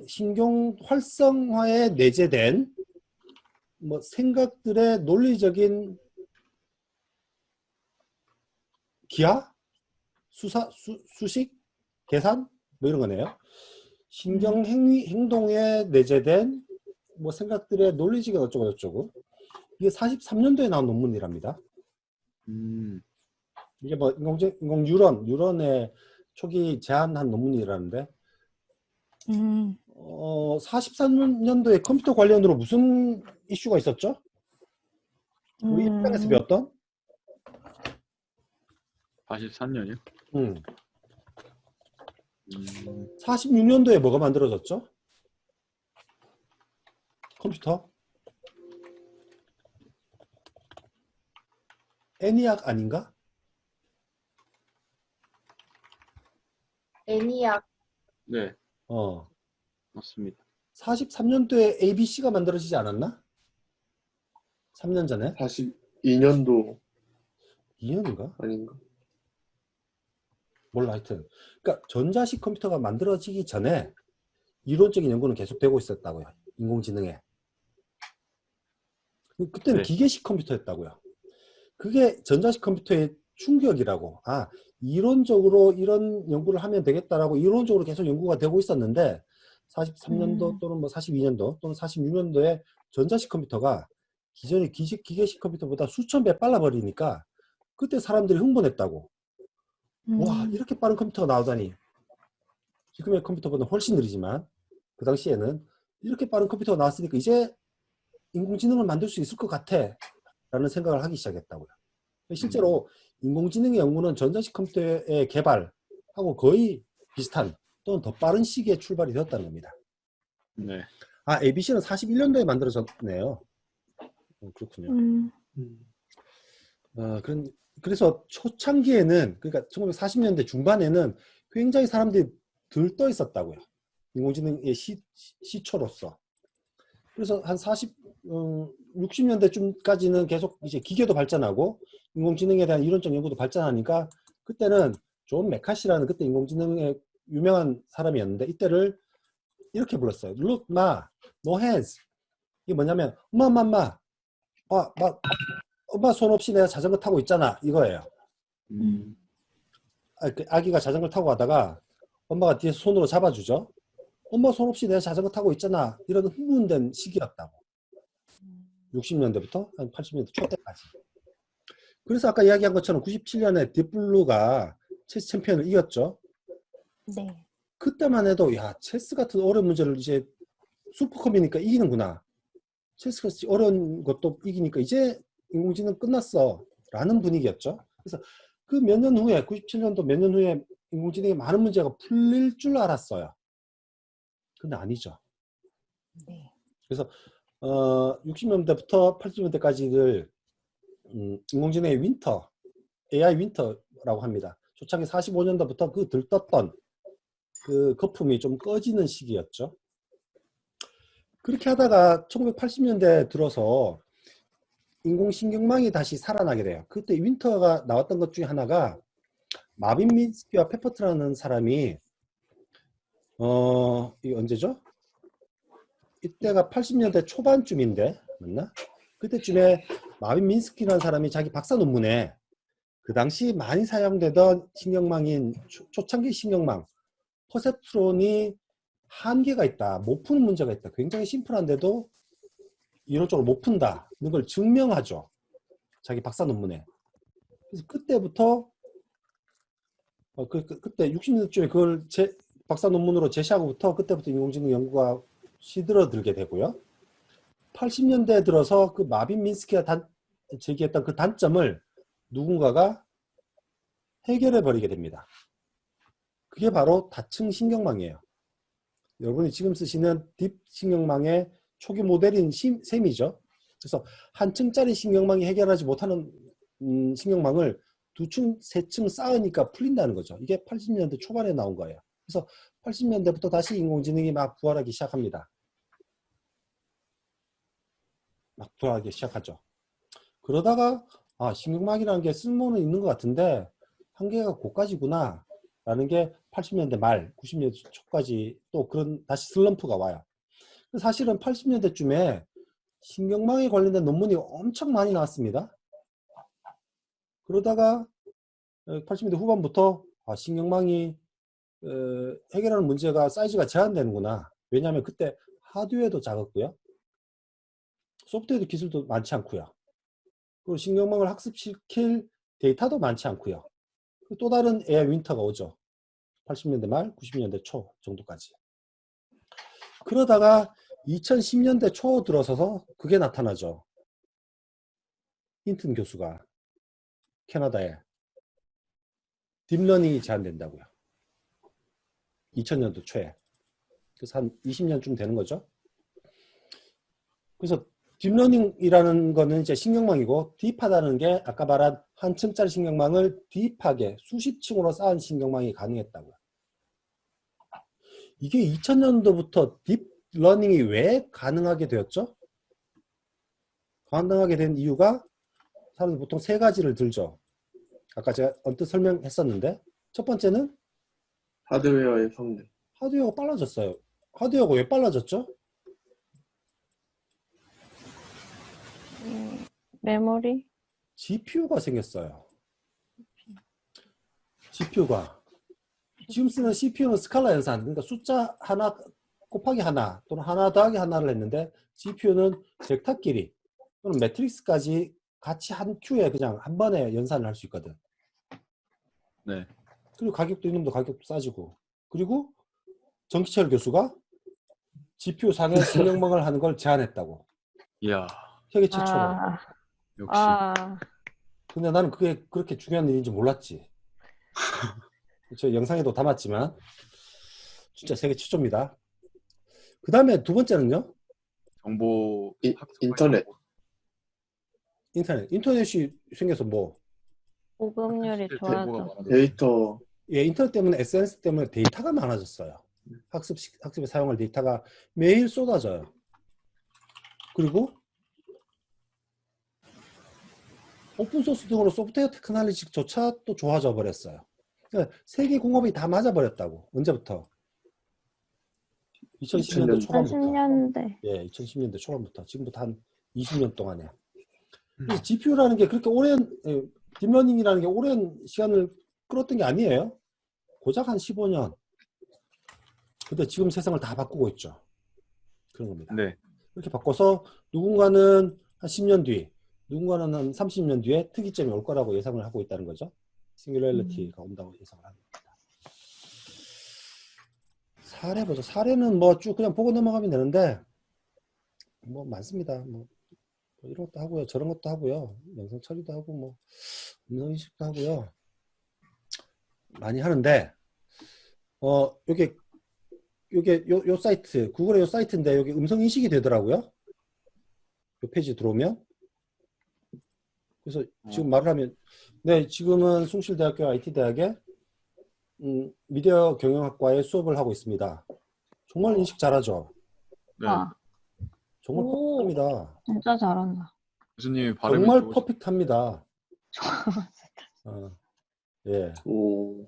신경 활성화에 내재된 뭐 생각들의 논리적인 기하, 수식, 계산 뭐 이런 거네요. 신경 행동에 내재된 뭐 생각들의 논리적인 어쩌고 저쩌고 이게 43년도에 나온 논문이랍니다. 이게 뭐 인공 뉴런의 초기 제안한 논문이라는데 43년도에 컴퓨터 관련으로 무슨 이슈가 있었죠? 우리 입장에서 배웠던? 43년이요? 46년도에 뭐가 만들어졌죠? 컴퓨터? 애니악 아닌가? 애니악. 네, 어. 맞습니다. 43년도에 ABC가 만들어지지 않았나? 3년 전에? 42년도 2년인가? 아닌가? 몰라 하여튼. 그러니까 전자식 컴퓨터가 만들어지기 전에 이론적인 연구는 계속되고 있었다고요. 인공지능에. 그때는 네. 기계식 컴퓨터였다고요. 그게 전자식 컴퓨터의 충격이라고. 아, 이론적으로 이런 연구를 하면 되겠다라고 이론적으로 계속 연구가 되고 있었는데 43년도 또는 뭐 42년도 또는 46년도에 전자식 컴퓨터가 기존의 기계식 컴퓨터보다 수천 배 빨라버리니까 그때 사람들이 흥분했다고. 와, 이렇게 빠른 컴퓨터가 나오다니. 지금의 컴퓨터보다 훨씬 느리지만 그 당시에는 이렇게 빠른 컴퓨터가 나왔으니까 이제 인공지능을 만들 수 있을 것 같아 라는 생각을 하기 시작했다고요. 실제로 인공지능의 연구는 전자식 컴퓨터의 개발하고 거의 비슷한 또는 더 빠른 시기에 출발이 되었다는 겁니다. 네. 아, ABC는 41년도에 만들어졌네요. 그렇군요. 그래서 초창기에는, 그러니까 1940년대 중반에는 굉장히 사람들이 들떠 있었다고요. 인공지능의 시초로서. 그래서 한 60년대쯤까지는 계속 이제 기계도 발전하고 인공지능에 대한 이론적 연구도 발전하니까 그때는 존 메카시라는 그때 인공지능의 유명한 사람이었는데 이때를 이렇게 불렀어요. Look, ma, no hands. 이게 뭐냐면 엄마 손 없이 내가 자전거 타고 있잖아 이거예요. 아기가 자전거 타고 가다가 엄마가 뒤에서 손으로 잡아주죠. 엄마 손 없이 내가 자전거 타고 있잖아. 이런 흥분된 시기였다고. 60년대부터 한 80년대 초때까지. 그래서 아까 이야기한 것처럼 97년에 딥블루가 체스 챔피언을 이겼죠. 네. 그때만 해도 야, 체스 같은 어려운 문제를 이제 슈퍼컴이니까 이기는구나. 체스 같이 어려운 것도 이기니까 이제 인공지능 끝났어 라는 분위기였죠. 그래서 그 몇 년 후에 97년도 몇 년 후에 인공지능의 많은 문제가 풀릴 줄 알았어요. 근데 아니죠. 네. 그래서 60년대부터 80년대까지를 인공지능의 윈터, AI 윈터라고 합니다. 초창기 45년도부터 그 들떴던 그 거품이 좀 꺼지는 시기였죠. 그렇게 하다가 1980년대 들어서 인공신경망이 다시 살아나게 돼요. 그때 윈터가 나왔던 것 중에 하나가 마빈 민스키와 페퍼트라는 사람이 이게 언제죠? 이때가 80년대 초반쯤인데 맞나? 그때쯤에 마빈 민스키라는 사람이 자기 박사 논문에 그 당시 많이 사용되던 신경망인 초창기 신경망 퍼셉트론이 한계가 있다. 못 푸는 문제가 있다. 굉장히 심플한데도 이론적으로 못 푼다는 걸 증명하죠. 자기 박사 논문에. 그래서 그때부터 그때 60년대쯤에 그걸 박사 논문으로 제시하고부터 그때부터 인공지능 연구가 시들어들게 되고요. 80년대에 들어서 그 마빈 민스키가 제기했던 그 단점을 누군가가 해결해 버리게 됩니다. 그게 바로 다층 신경망이에요. 여러분이 지금 쓰시는 딥 신경망의 초기 모델인 셈이죠. 그래서 한 층짜리 신경망이 해결하지 못하는 신경망을 두 층, 세 층 쌓으니까 풀린다는 거죠. 이게 80년대 초반에 나온 거예요. 그래서 80년대부터 다시 인공지능이 막 부활하기 시작합니다. 막 부활하기 시작하죠. 그러다가 신경망이라는 게 쓸모는 있는 것 같은데 한계가 고까지구나 라는 게 80년대 말, 90년대 초까지 또 그런 다시 슬럼프가 와요. 사실은 80년대쯤에 신경망에 관련된 논문이 엄청 많이 나왔습니다. 그러다가 80년대 후반부터 신경망이 해결하는 문제가 사이즈가 제한되는구나. 왜냐하면 그때 하드웨어도 작았고요. 소프트웨어 기술도 많지 않고요. 그리고 신경망을 학습시킬 데이터도 많지 않고요. 또 다른 AI 윈터가 오죠. 80년대 말, 90년대 초 정도까지. 그러다가 2010년대 초 들어서서 그게 나타나죠. 힌튼 교수가 캐나다에 딥러닝이 제한된다고요. 2000년도 초에. 그래서 한 20년쯤 되는 거죠. 그래서 딥러닝이라는 거는 이제 신경망이고, 딥하다는 게 아까 말한 한 층짜리 신경망을 딥하게 수십 층으로 쌓은 신경망이 가능했다고요. 이게 2000년도부터 딥러닝이 왜 가능하게 되었죠? 가능하게 된 이유가 사람들 보통 세 가지를 들죠. 아까 제가 언뜻 설명했었는데, 첫 번째는 하드웨어의 성능. 하드웨어가 빨라졌어요. 하드웨어가 왜 빨라졌죠? 메모리? GPU가 생겼어요. GPU가. 지금 쓰는 CPU는 스칼라 연산, 그러니까 숫자 하나 곱하기 하나 또는 하나 더하기 하나를 했는데, GPU는 벡터 길이 또는 매트릭스까지 같이 한 큐에 그냥 한 번에 연산을 할 수 있거든. 네. 그리고 가격도 이놈도 가격도 싸지고. 그리고 정기철 교수가 GPU 상의 신경망을 하는 걸 제안했다고. 이야, 세계 최초로. 역시. 근데 나는 그게 그렇게 중요한 일인지 몰랐지. 저 영상에도 담았지만 진짜 세계 최초입니다. 그 다음에 두 번째는요. 정보 인터넷. 인터넷이 생겨서 뭐, 보급률이 좋아져. 데이터. 예, 인터넷 때문에 SNS 때문에 데이터가 많아졌어요. 학습에 사용할 데이터가 매일 쏟아져요. 그리고 오픈소스 등으로 소프트웨어 테크놀로지조차 또 좋아져 버렸어요. 그러니까 세계 공업이 다 맞아버렸다고. 언제부터? 2010년대 초반부터. 80년대. 예, 2010년대 초반부터. 지금부터 한 20년 동안에. 그래서 GPU라는 게 그렇게 오랜, 딥러닝이라는 게 오랜 시간을 끌었던 게 아니에요. 고작 한 15년. 근데 지금 세상을 다 바꾸고 있죠. 그런 겁니다. 네. 이렇게 바꿔서 누군가는 한 10년 뒤, 누군가는 한 30년 뒤에 특이점이 올 거라고 예상을 하고 있다는 거죠. 싱귤러리티가 온다고 예상을 합니다. 사례 보죠. 사례는 뭐 쭉 그냥 보고 넘어가면 되는데 뭐 많습니다. 뭐 이런 것도 하고요. 저런 것도 하고요. 영상 처리도 하고 뭐 음성 인식도 하고요. 많이 하는데 요게 요 사이트, 구글의 요 사이트인데 여기 음성 인식이 되더라고요. 요 페이지 들어오면. 그래서 지금 말을 하면, 네, 지금은 숭실대학교 IT대학에 미디어 경영학과에 수업을 하고 있습니다. 정말 인식 잘하죠. 네. 와, 정말 오. 퍼펙트합니다. 진짜 잘한다. 교수님이 발음이 정말 좋으시- 퍼펙트합니다. 예, 오.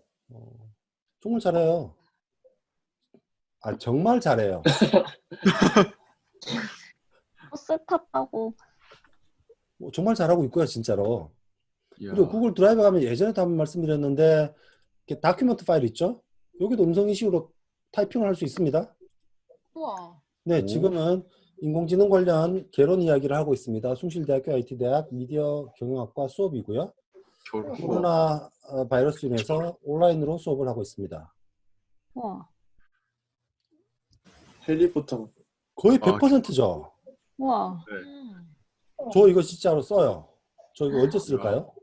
정말 잘해요. 아, 정말 잘해요. 버스 탔다고. 정말 잘하고 있고요, 진짜로. 이야, 그리고 구글 드라이브 가면 예전에도 한번 말씀드렸는데, 이렇게 다큐멘트 파일 있죠? 여기도 음성인식으로 타이핑을 할 수 있습니다. 우와. 네, 오. 지금은 인공지능 관련 개론 이야기를 하고 있습니다. 숭실대학교 IT대학 미디어 경영학과 수업이고요. 겨울. 코로나 바이러스 인해서 온라인으로 수업을 하고 있습니다. 와, 해리포터. 거의 아, 100%죠. 와. 저 이거 진짜로 써요. 저 이거 언제 쓸까요?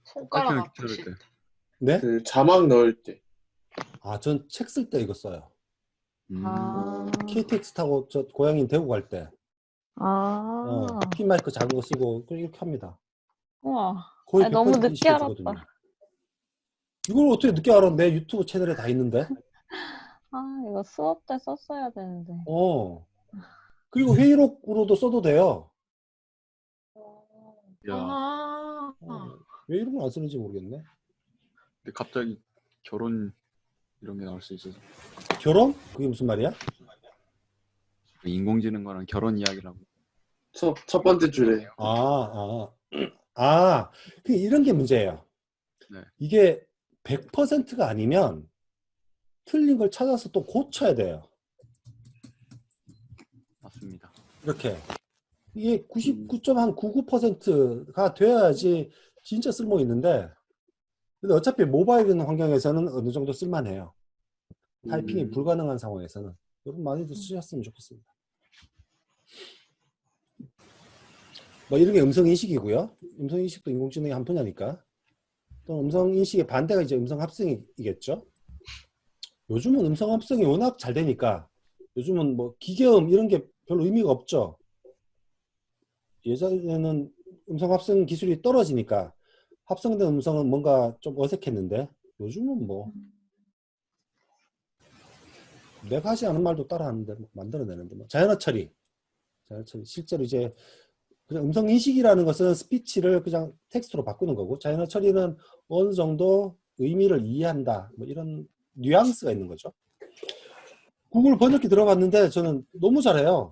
손가락 파이썬을 아프실 기다릴 때. 네? 그 자막 넣을 때. 아, 전 책 쓸 때 이거 써요. 아, KTX 타고 저 고향인 대구 갈 때. 아, 핀 마이크 작은 거 쓰고 이렇게 합니다. 와. 거의 아, 너무 100% 늦게 인식해주거든요. 알았다. 이걸 어떻게 늦게 알아? 내 유튜브 채널에 다 있는데. 아, 이거 수업 때 썼어야 되는데. 그리고 회의록으로도 써도 돼요. 야, 아. 왜 이런 걸 안 쓰는지 모르겠네. 근데 갑자기 결혼 이런 게 나올 수 있어서 결혼? 그게 무슨 말이야? 인공지능과는 결혼 이야기라고. 첫 번째 줄에. 그 이런 게 문제예요. 네. 이게 100%가 아니면 틀린 걸 찾아서 또 고쳐야 돼요. 맞습니다. 이렇게 이게 99.99%가 돼야지 진짜 쓸모 있는데, 근데 어차피 모바일 있는 환경에서는 어느 정도 쓸만해요. 타이핑이 불가능한 상황에서는. 여러분 많이들 쓰셨으면 좋겠습니다. 뭐 이런 게 음성인식이고요. 음성인식도 인공지능의 한 분야니까. 또 음성인식의 반대가 이제 음성합성이겠죠. 요즘은 음성합성이 워낙 잘 되니까 요즘은 뭐 기계음 이런 게 별로 의미가 없죠. 예전에는 음성합성 기술이 떨어지니까 합성된 음성은 뭔가 좀 어색했는데 요즘은 뭐 내가 하지 않은 말도 따라하는데 뭐 만들어내는데 뭐 자연어 처리 실제로 이제 그냥 음성 인식이라는 것은 스피치를 그냥 텍스트로 바꾸는 거고 자연어 처리는 어느 정도 의미를 이해한다 뭐 이런 뉘앙스가 있는 거죠. 구글 번역기 들어봤는데 저는 너무 잘해요.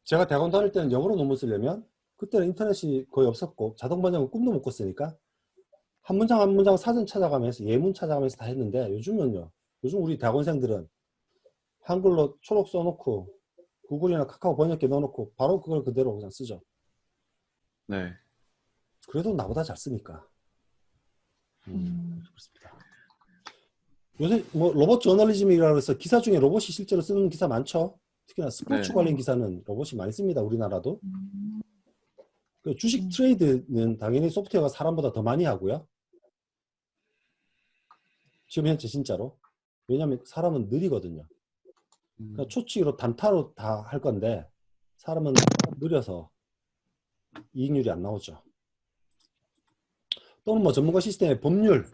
제가 대학원 다닐 때는 영어로 논문 쓰려면 그때는 인터넷이 거의 없었고 자동 번역은 꿈도 못 꿨으니까 한 문장 한 문장 사전 찾아가면서 예문 찾아가면서 다 했는데 요즘은요. 요즘 우리 대학원생들은 한글로 초록 써놓고 구글이나 카카오 번역기 넣어놓고 바로 그걸 그대로 그냥 쓰죠. 네. 그래도 나보다 잘 쓰니까. 그렇습니다. 요새 뭐 로봇 저널리즘이라고 해서 기사 중에 로봇이 실제로 쓰는 기사 많죠. 특히나 스포츠 네. 관련 기사는 로봇이 많이 씁니다. 우리나라도. 그 주식 트레이드는 당연히 소프트웨어가 사람보다 더 많이 하고요. 지금 현재 진짜로. 왜냐하면 사람은 느리거든요. 그러니까 초치로 단타로 다 할 건데 사람은 느려서 이익률이 안 나오죠. 또는 뭐 전문가 시스템의 법률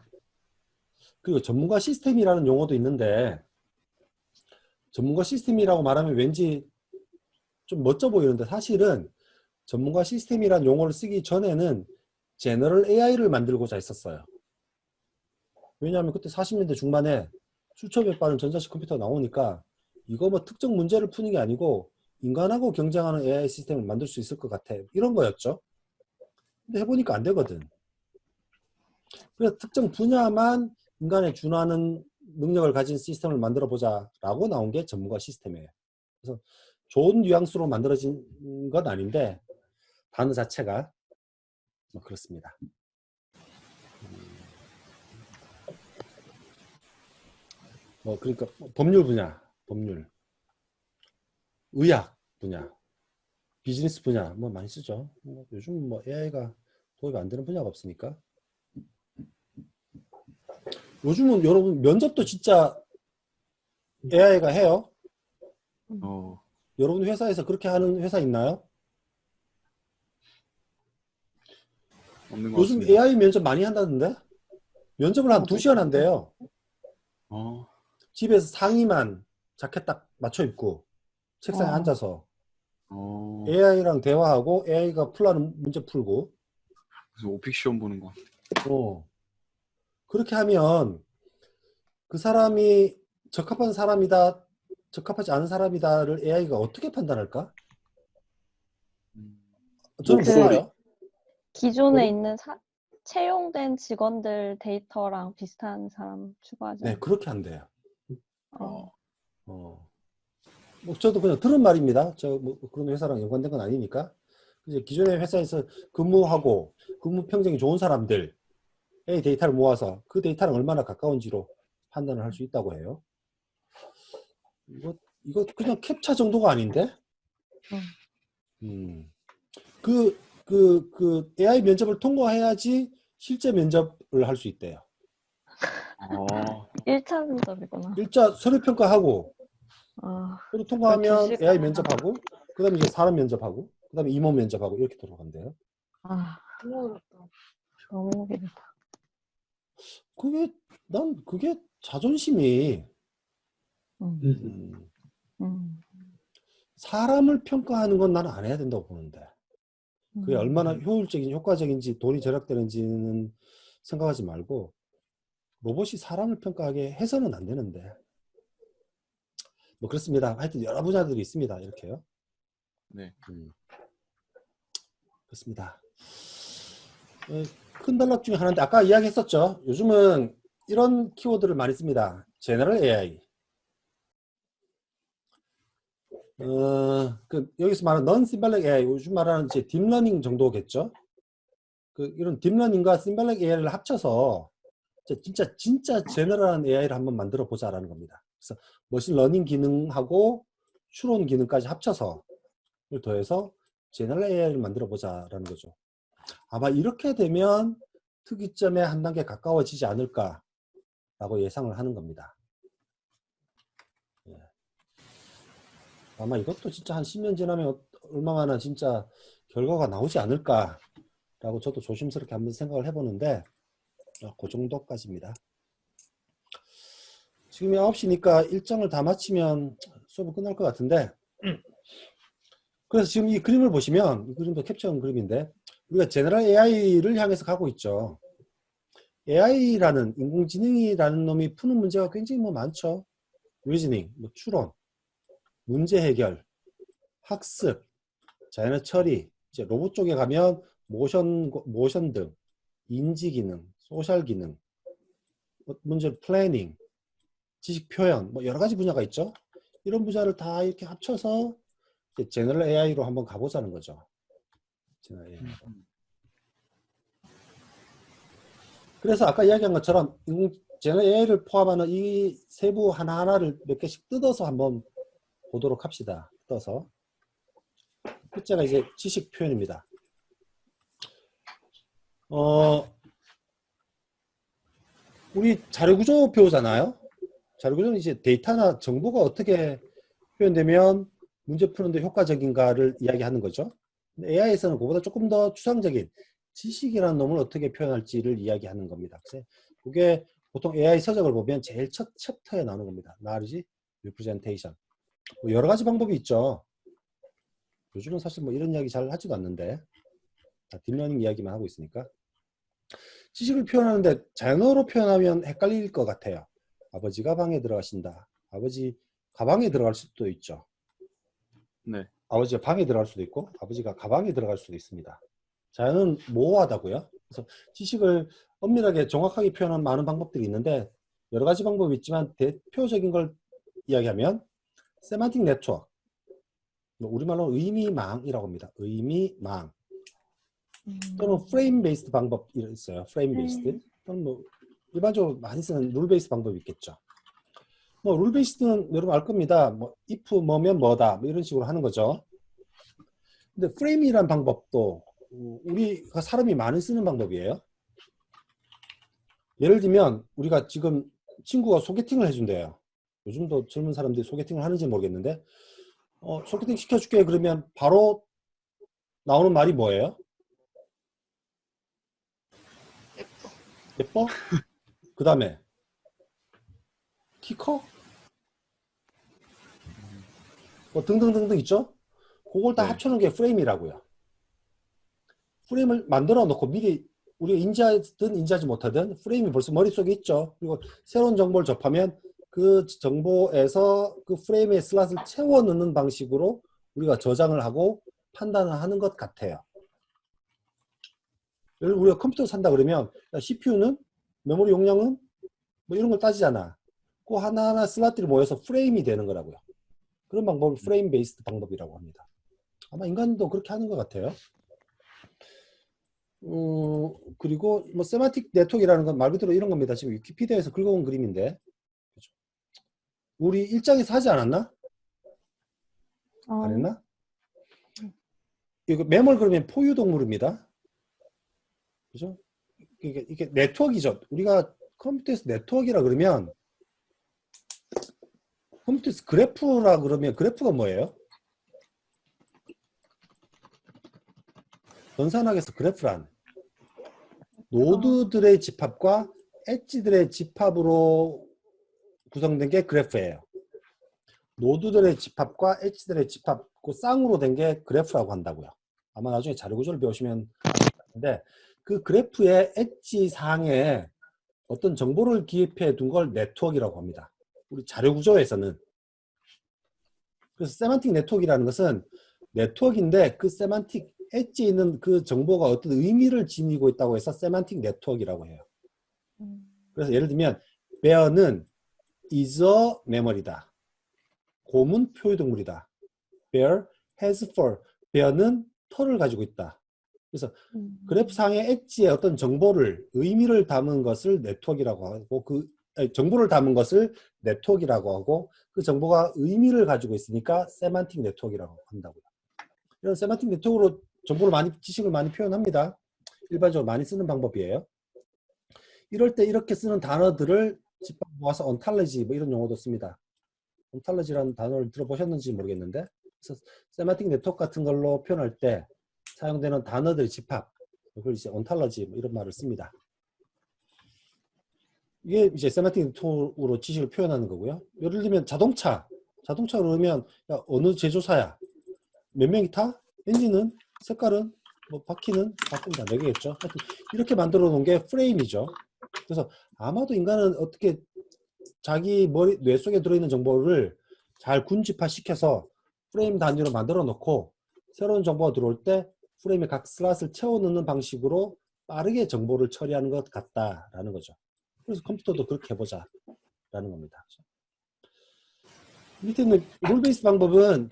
그리고 전문가 시스템이라는 용어도 있는데 전문가 시스템이라고 말하면 왠지 좀 멋져 보이는데 사실은 전문가 시스템이라는 용어를 쓰기 전에는 제너럴 AI를 만들고자 했었어요. 왜냐하면 그때 40년대 중반에 수첩에 빠른 전자식 컴퓨터가 나오니까 이거 뭐 특정 문제를 푸는 게 아니고 인간하고 경쟁하는 AI 시스템을 만들 수 있을 것 같아. 이런 거였죠. 근데 해보니까 안 되거든. 그래서 특정 분야만 인간에 준하는 능력을 가진 시스템을 만들어 보자라고 나온 게 전문가 시스템이에요. 그래서 좋은 뉘앙스로 만들어진 건 아닌데 단어 자체가 뭐 그렇습니다. 뭐 그러니까 법률 분야, 법률, 의학 분야, 비즈니스 분야 뭐 많이 쓰죠. 뭐 요즘 뭐 AI가 도입이 안 되는 분야가 없으니까. 요즘은 여러분 면접도 진짜 AI가 해요. 여러분 회사에서 그렇게 하는 회사 있나요? 없는 것 요즘 같습니다. AI 면접 많이 한다던데? 면접을 한 2시간 한대요. 집에서 상의만 자켓 딱 맞춰 입고 책상에 앉아서 AI랑 대화하고 AI가 풀라는 문제 풀고 그래서 오픽 시험 보는 거. 그렇게 하면 그 사람이 적합한 사람이다, 적합하지 않은 사람이다를 AI가 어떻게 판단할까? 저는 목소리. 몰라요. 기존에 있는 채용된 직원들 데이터랑 비슷한 사람 추가하죠. 네, 그렇게 한대요. 어. 뭐 저도 그냥 들은 말입니다. 저 뭐 그런 회사랑 연관된 건 아니니까. 이제 기존의 회사에서 근무하고 근무 평정이 좋은 사람들의 데이터를 모아서 그 데이터랑 얼마나 가까운지로 판단을 할 수 있다고 해요. 이거 그냥 캡처 정도가 아닌데? 그 AI 면접을 통과해야지 실제 면접을 할 수 있대요. 1차 면접이구나. 1차 서류 평가하고 서류 통과하면 12시간 AI 면접하고 그 다음에 이제 사람 면접하고 그 다음에 임원 면접하고 이렇게 돌아간대요. 너무 어렵다. 너무 길다. 그게 자존심이 사람을 평가하는 건 나는 안 해야 된다고 보는데 그게 얼마나 효율적인 효과적인지 돈이 절약되는지는 생각하지 말고 로봇이 사람을 평가하게 해서는 안 되는데 뭐 그렇습니다. 하여튼 여러 분야들이 있습니다. 이렇게요. 네. 그렇습니다. 큰 단락 중에 하나인데 아까 이야기했었죠. 요즘은 이런 키워드를 많이 씁니다. 제너럴 AI. 여기서 말하는 non-symbolic AI, 요즘 말하는 이제 딥러닝 정도겠죠. 이런 딥러닝과 symbolic AI를 합쳐서 진짜 제너럴한 AI를 한번 만들어 보자라는 겁니다. 그래서 머신러닝 기능하고 추론 기능까지 합쳐서 더해서 제너럴 AI를 만들어 보자라는 거죠. 아마 이렇게 되면 특이점에 한 단계 가까워지지 않을까라고 예상을 하는 겁니다. 예. 아마 이것도 진짜 한 10년 지나면 얼마나 진짜 결과가 나오지 않을까라고 저도 조심스럽게 한번 생각을 해보는데 그 정도까지입니다. 지금 9시니까 일정을 다 마치면 수업은 끝날 것 같은데 그래서 지금 이 그림을 보시면 이 그림도 캡처한 그림인데 우리가 제너럴 AI를 향해서 가고 있죠. AI라는 인공지능이라는 놈이 푸는 문제가 굉장히 많죠. 리즈닝, 추론, 문제 해결, 학습, 자연어 처리, 이제 로봇 쪽에 가면 모션 등 인지 기능, 소셜 기능, 문제 플래닝, 지식 표현, 여러 가지 분야가 있죠. 이런 분야를 다 이렇게 합쳐서 제너럴 AI로 한번 가보자는 거죠. 제너럴 AI. 그래서 아까 이야기한 것처럼 제너럴 AI를 포함하는 이 세부 하나하나를 몇 개씩 뜯어서 한번 보도록 합시다. 뜯어서. 첫째가 이제 지식 표현입니다. 우리 자료구조 배우잖아요. 자료구조는 이제 데이터나 정보가 어떻게 표현되면 문제 푸는데 효과적인가를 이야기하는 거죠. AI에서는 그보다 조금 더 추상적인 지식이라는 놈을 어떻게 표현할지를 이야기하는 겁니다. 그래서 그게 보통 AI 서적을 보면 제일 첫 챕터에 나오는 겁니다. Knowledge Representation. 여러 가지 방법이 있죠. 요즘은 사실 이런 이야기 잘 하지도 않는데 다 딥러닝 이야기만 하고 있으니까. 지식을 표현하는데 자연어로 표현하면 헷갈릴 것 같아요. 아버지가 방에 들어가신다. 아버지 가방에 들어갈 수도 있죠. 네. 아버지가 방에 들어갈 수도 있고 아버지가 가방에 들어갈 수도 있습니다. 자연은 모호하다고요. 그래서 지식을 엄밀하게 정확하게 표현하는 많은 방법들이 있는데 여러 가지 방법이 있지만 대표적인 걸 이야기하면 세만틱 네트워크, 우리말로 의미망이라고 합니다. 의미망 또는 프레임 베이스드 방법이 있어요. 프레임 베이스드 또는 일반적으로 많이 쓰는 룰 베이스 방법이 있겠죠. 룰 베이스드는 여러분 알 겁니다. if 뭐면 뭐다 이런 식으로 하는 거죠. 근데 프레임이란 방법도 우리가 사람이 많이 쓰는 방법이에요. 예를 들면 우리가 지금 친구가 소개팅을 해준대요. 요즘도 젊은 사람들이 소개팅을 하는지 모르겠는데 소개팅 시켜줄게 그러면 바로 나오는 말이 뭐예요? 예뻐? 그 다음에 키 커? 등등등등 있죠? 그걸 다 네. 합쳐놓은 게 프레임이라고요. 프레임을 만들어 놓고 미리 우리가 인지하든 인지하지 못하든 프레임이 벌써 머릿속에 있죠. 그리고 새로운 정보를 접하면 그 정보에서 그 프레임의 슬롯을 채워 넣는 방식으로 우리가 저장을 하고 판단을 하는 것 같아요. 예를 들어 우리가 컴퓨터 산다 그러면 CPU는 메모리 용량은 이런 걸 따지잖아. 그 하나하나 슬롯들이 모여서 프레임이 되는 거라고요. 그런 방법을 프레임 베이스드 방법이라고 합니다. 아마 인간도 그렇게 하는 것 같아요. 그리고 세만틱 네트워크라는 건 말 그대로 이런 겁니다. 지금 위키피디아에서 긁어온 그림인데 그렇죠? 우리 일장에서 하지 않았나? 안 했나? 이거 매몰 그러면 포유동물입니다. 그죠? 이게 네트워크이죠. 우리가 컴퓨터에서 네트워크라 그러면 컴퓨터에서 그래프라 그러면 그래프가 뭐예요? 전산학에서 그래프란 노드들의 집합과 엣지들의 집합으로 구성된 게 그래프예요. 노드들의 집합과 엣지들의 집합, 그 쌍으로 된 게 그래프라고 한다고요. 아마 나중에 자료구조를 배우시면 아시는데 그 그래프의 엣지 상에 어떤 정보를 기입해 둔 걸 네트워크라고 합니다. 우리 자료구조에서는. 그래서 세만틱 네트워크라는 것은 네트워크인데 그 세만틱 엣지에 있는 그 정보가 어떤 의미를 지니고 있다고 해서 세만틱 네트워크라고 해요. 그래서 예를 들면 bear는 is a memory다. 곰은 표유동물이다. bear has fur. bear는 털을 가지고 있다. 그래서 그래프상의 엣지에 어떤 정보를 의미를 담은 것을 네트워크라고 하고 정보를 담은 것을 네트워크라고 하고 그 정보가 의미를 가지고 있으니까 세만틱 네트워크라고 한다고요. 이런 세만틱 네트워크로 정보를 지식을 많이 표현합니다. 일반적으로 많이 쓰는 방법이에요. 이럴 때 이렇게 쓰는 단어들을 집합 모아서 ontology 뭐 이런 용어도 씁니다. ontology라는 단어를 들어보셨는지 모르겠는데 그래서 세만틱 네트워크 같은 걸로 표현할 때 사용되는 단어들 집합 그걸 이제 ontology 뭐 이런 말을 씁니다. 이게 이제 세만틱 네트워크로 지식을 표현하는 거고요. 예를 들면 자동차 그러면 야, 어느 제조사야? 몇 명이 타? 엔진은? 색깔은? 뭐 바퀴는? 바꾼다. 4개겠죠. 하여튼 이렇게 만들어 놓은 게 프레임이죠. 그래서 아마도 인간은 어떻게 자기 뇌 속에 들어있는 정보를 잘 군집화 시켜서 프레임 단위로 만들어 놓고 새로운 정보가 들어올 때 프레임의 각 슬롯을 채워 넣는 방식으로 빠르게 정보를 처리하는 것 같다라는 거죠. 그래서 컴퓨터도 그렇게 해보자 라는 겁니다. 밑에 있는 룰 베이스 방법은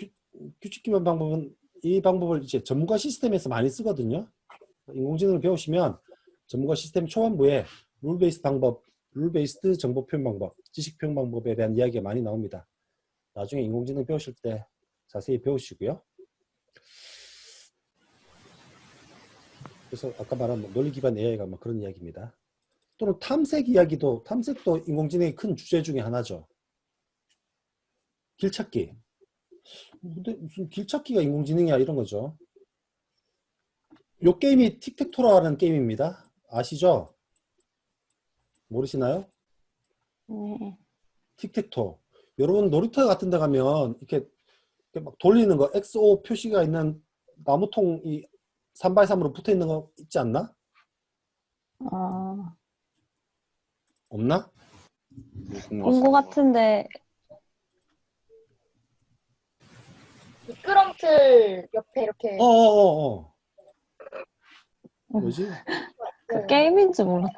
규칙 기반 방법은 이 방법을 이제 전문가 시스템에서 많이 쓰거든요. 인공지능을 배우시면 전문가 시스템 초반부에 룰 베이스 방법, 룰 베이스드 정보 표현 방법, 지식 표현 방법에 대한 이야기가 많이 나옵니다. 나중에 인공지능 배우실 때 자세히 배우시고요. 그래서 아까 말한 논리 기반 AI가 뭐 그런 이야기입니다. 또는 탐색도 인공지능의 큰 주제 중에 하나죠. 길찾기. 근데 무슨 길찾기가 인공지능이야 이런 거죠. 요 게임이 틱택토라는 게임입니다. 아시죠? 모르시나요? 네. 틱택토. 여러분 놀이터 같은 데 가면 이렇게 막 돌리는 거 XO 표시가 있는 나무통이 3x3으로 붙어 있는 거 있지 않나? 없나? 본 거 같은데 미끄럼틀 옆에 이렇게 뭐지? 그 게임인 줄 몰랐다.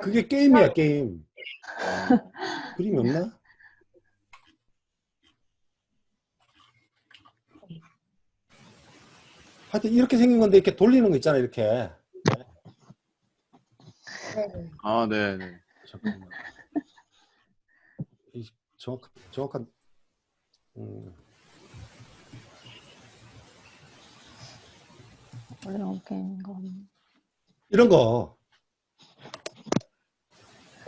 그게 게임이야 게임. 그림이 없나? 하여튼 이렇게 생긴 건데 이렇게 돌리는 거 있잖아 이렇게. 네네. 아, 네, 네. 잠깐만. 이 정확한 어려운 게임인 거 같네. 이런 거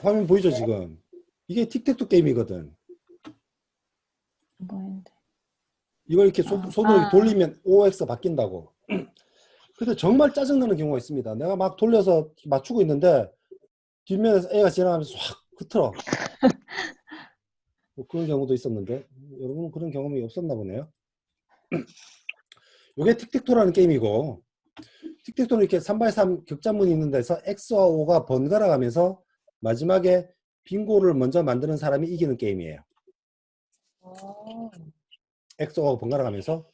화면 보이죠 지금? 이게 틱택토 게임이거든. 뭐인데? 이걸 이렇게 손으로 이렇게 돌리면 OX 바뀐다고. 근데 정말 짜증나는 경우가 있습니다. 내가 막 돌려서 맞추고 있는데 뒷면에서 애가 지나가면서 확 흐트러. 뭐 그런 경우도 있었는데 여러분 그런 경험이 없었나 보네요. 이게 틱택토라는 게임이고 틱택토는 이렇게 3x3 격자문이 있는 데서 X와 O가 번갈아 가면서 마지막에 빙고를 먼저 만드는 사람이 이기는 게임이에요. X와 번갈아 가면서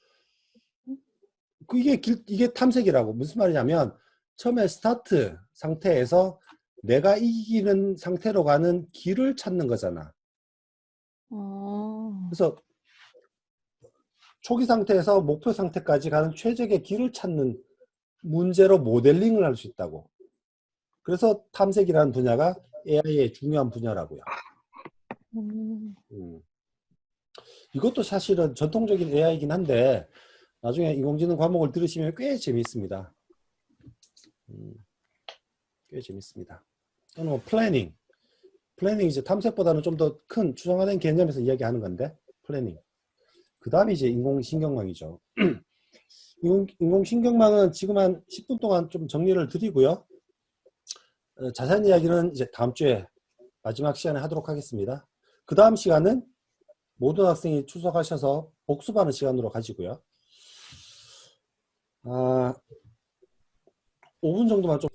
이게 탐색이라고. 무슨 말이냐면 처음에 스타트 상태에서 내가 이기는 상태로 가는 길을 찾는 거잖아. 그래서 초기 상태에서 목표 상태까지 가는 최적의 길을 찾는 문제로 모델링을 할 수 있다고. 그래서 탐색이라는 분야가 AI의 중요한 분야라고요. 이것도 사실은 전통적인 AI이긴 한데 나중에 인공지능 과목을 들으시면 꽤 재미있습니다. 꽤 재밌습니다. 또는 뭐 플래닝 이제 탐색보다는 좀 더 큰 추상화된 개념에서 이야기하는 건데 플래닝. 그 다음이 이제 인공신경망이죠. 인공신경망은 지금 한 10분 동안 좀 정리를 드리고요. 자세한 이야기는 이제 다음 주에 마지막 시간에 하도록 하겠습니다. 그 다음 시간은 모든 학생이 출석하셔서 복습하는 시간으로 가지고요. 5분 정도만 좀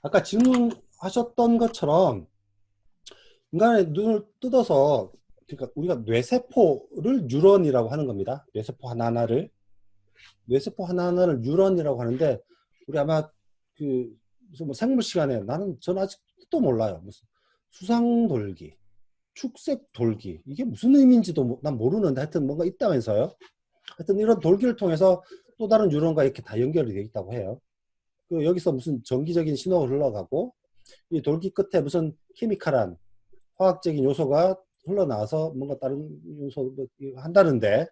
아까 질문하셨던 것처럼 인간의 눈을 뜯어서 그러니까 우리가 뇌세포를 뉴런이라고 하는 겁니다. 뇌세포 하나하나를 뉴런이라고 하는데 우리 아마 무슨 뭐 생물 시간에 저는 아직 뜻도 몰라요. 무슨 수상돌기 축색 돌기. 이게 무슨 의미인지도 난 모르는데 하여튼 뭔가 있다면서요. 하여튼 이런 돌기를 통해서 또 다른 뉴런과 이렇게 다 연결이 되어 있다고 해요. 그 여기서 무슨 전기적인 신호가 흘러가고 이 돌기 끝에 무슨 케미칼한 화학적인 요소가 흘러나와서 뭔가 다른 요소 한다는데,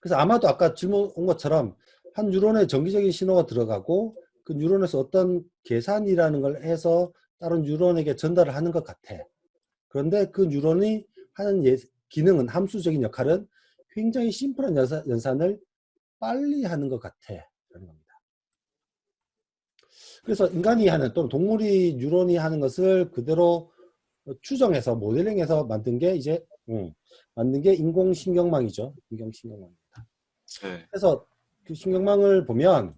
그래서 아마도 아까 질문 온 것처럼 한 뉴런에 전기적인 신호가 들어가고 그 뉴런에서 어떤 계산이라는 걸 해서 다른 뉴런에게 전달을 하는 것 같아. 그런데 그 뉴런이 하는 기능은, 함수적인 역할은 굉장히 심플한 연산을 빨리 하는 것 같아 라는 겁니다. 그래서 인간이 하는 또는 동물이 뉴런이 하는 것을 그대로 추정해서 모델링해서 만든 게 이제 만든 게 인공신경망이죠. 인공신경망입니다. 네. 그래서 그 신경망을 보면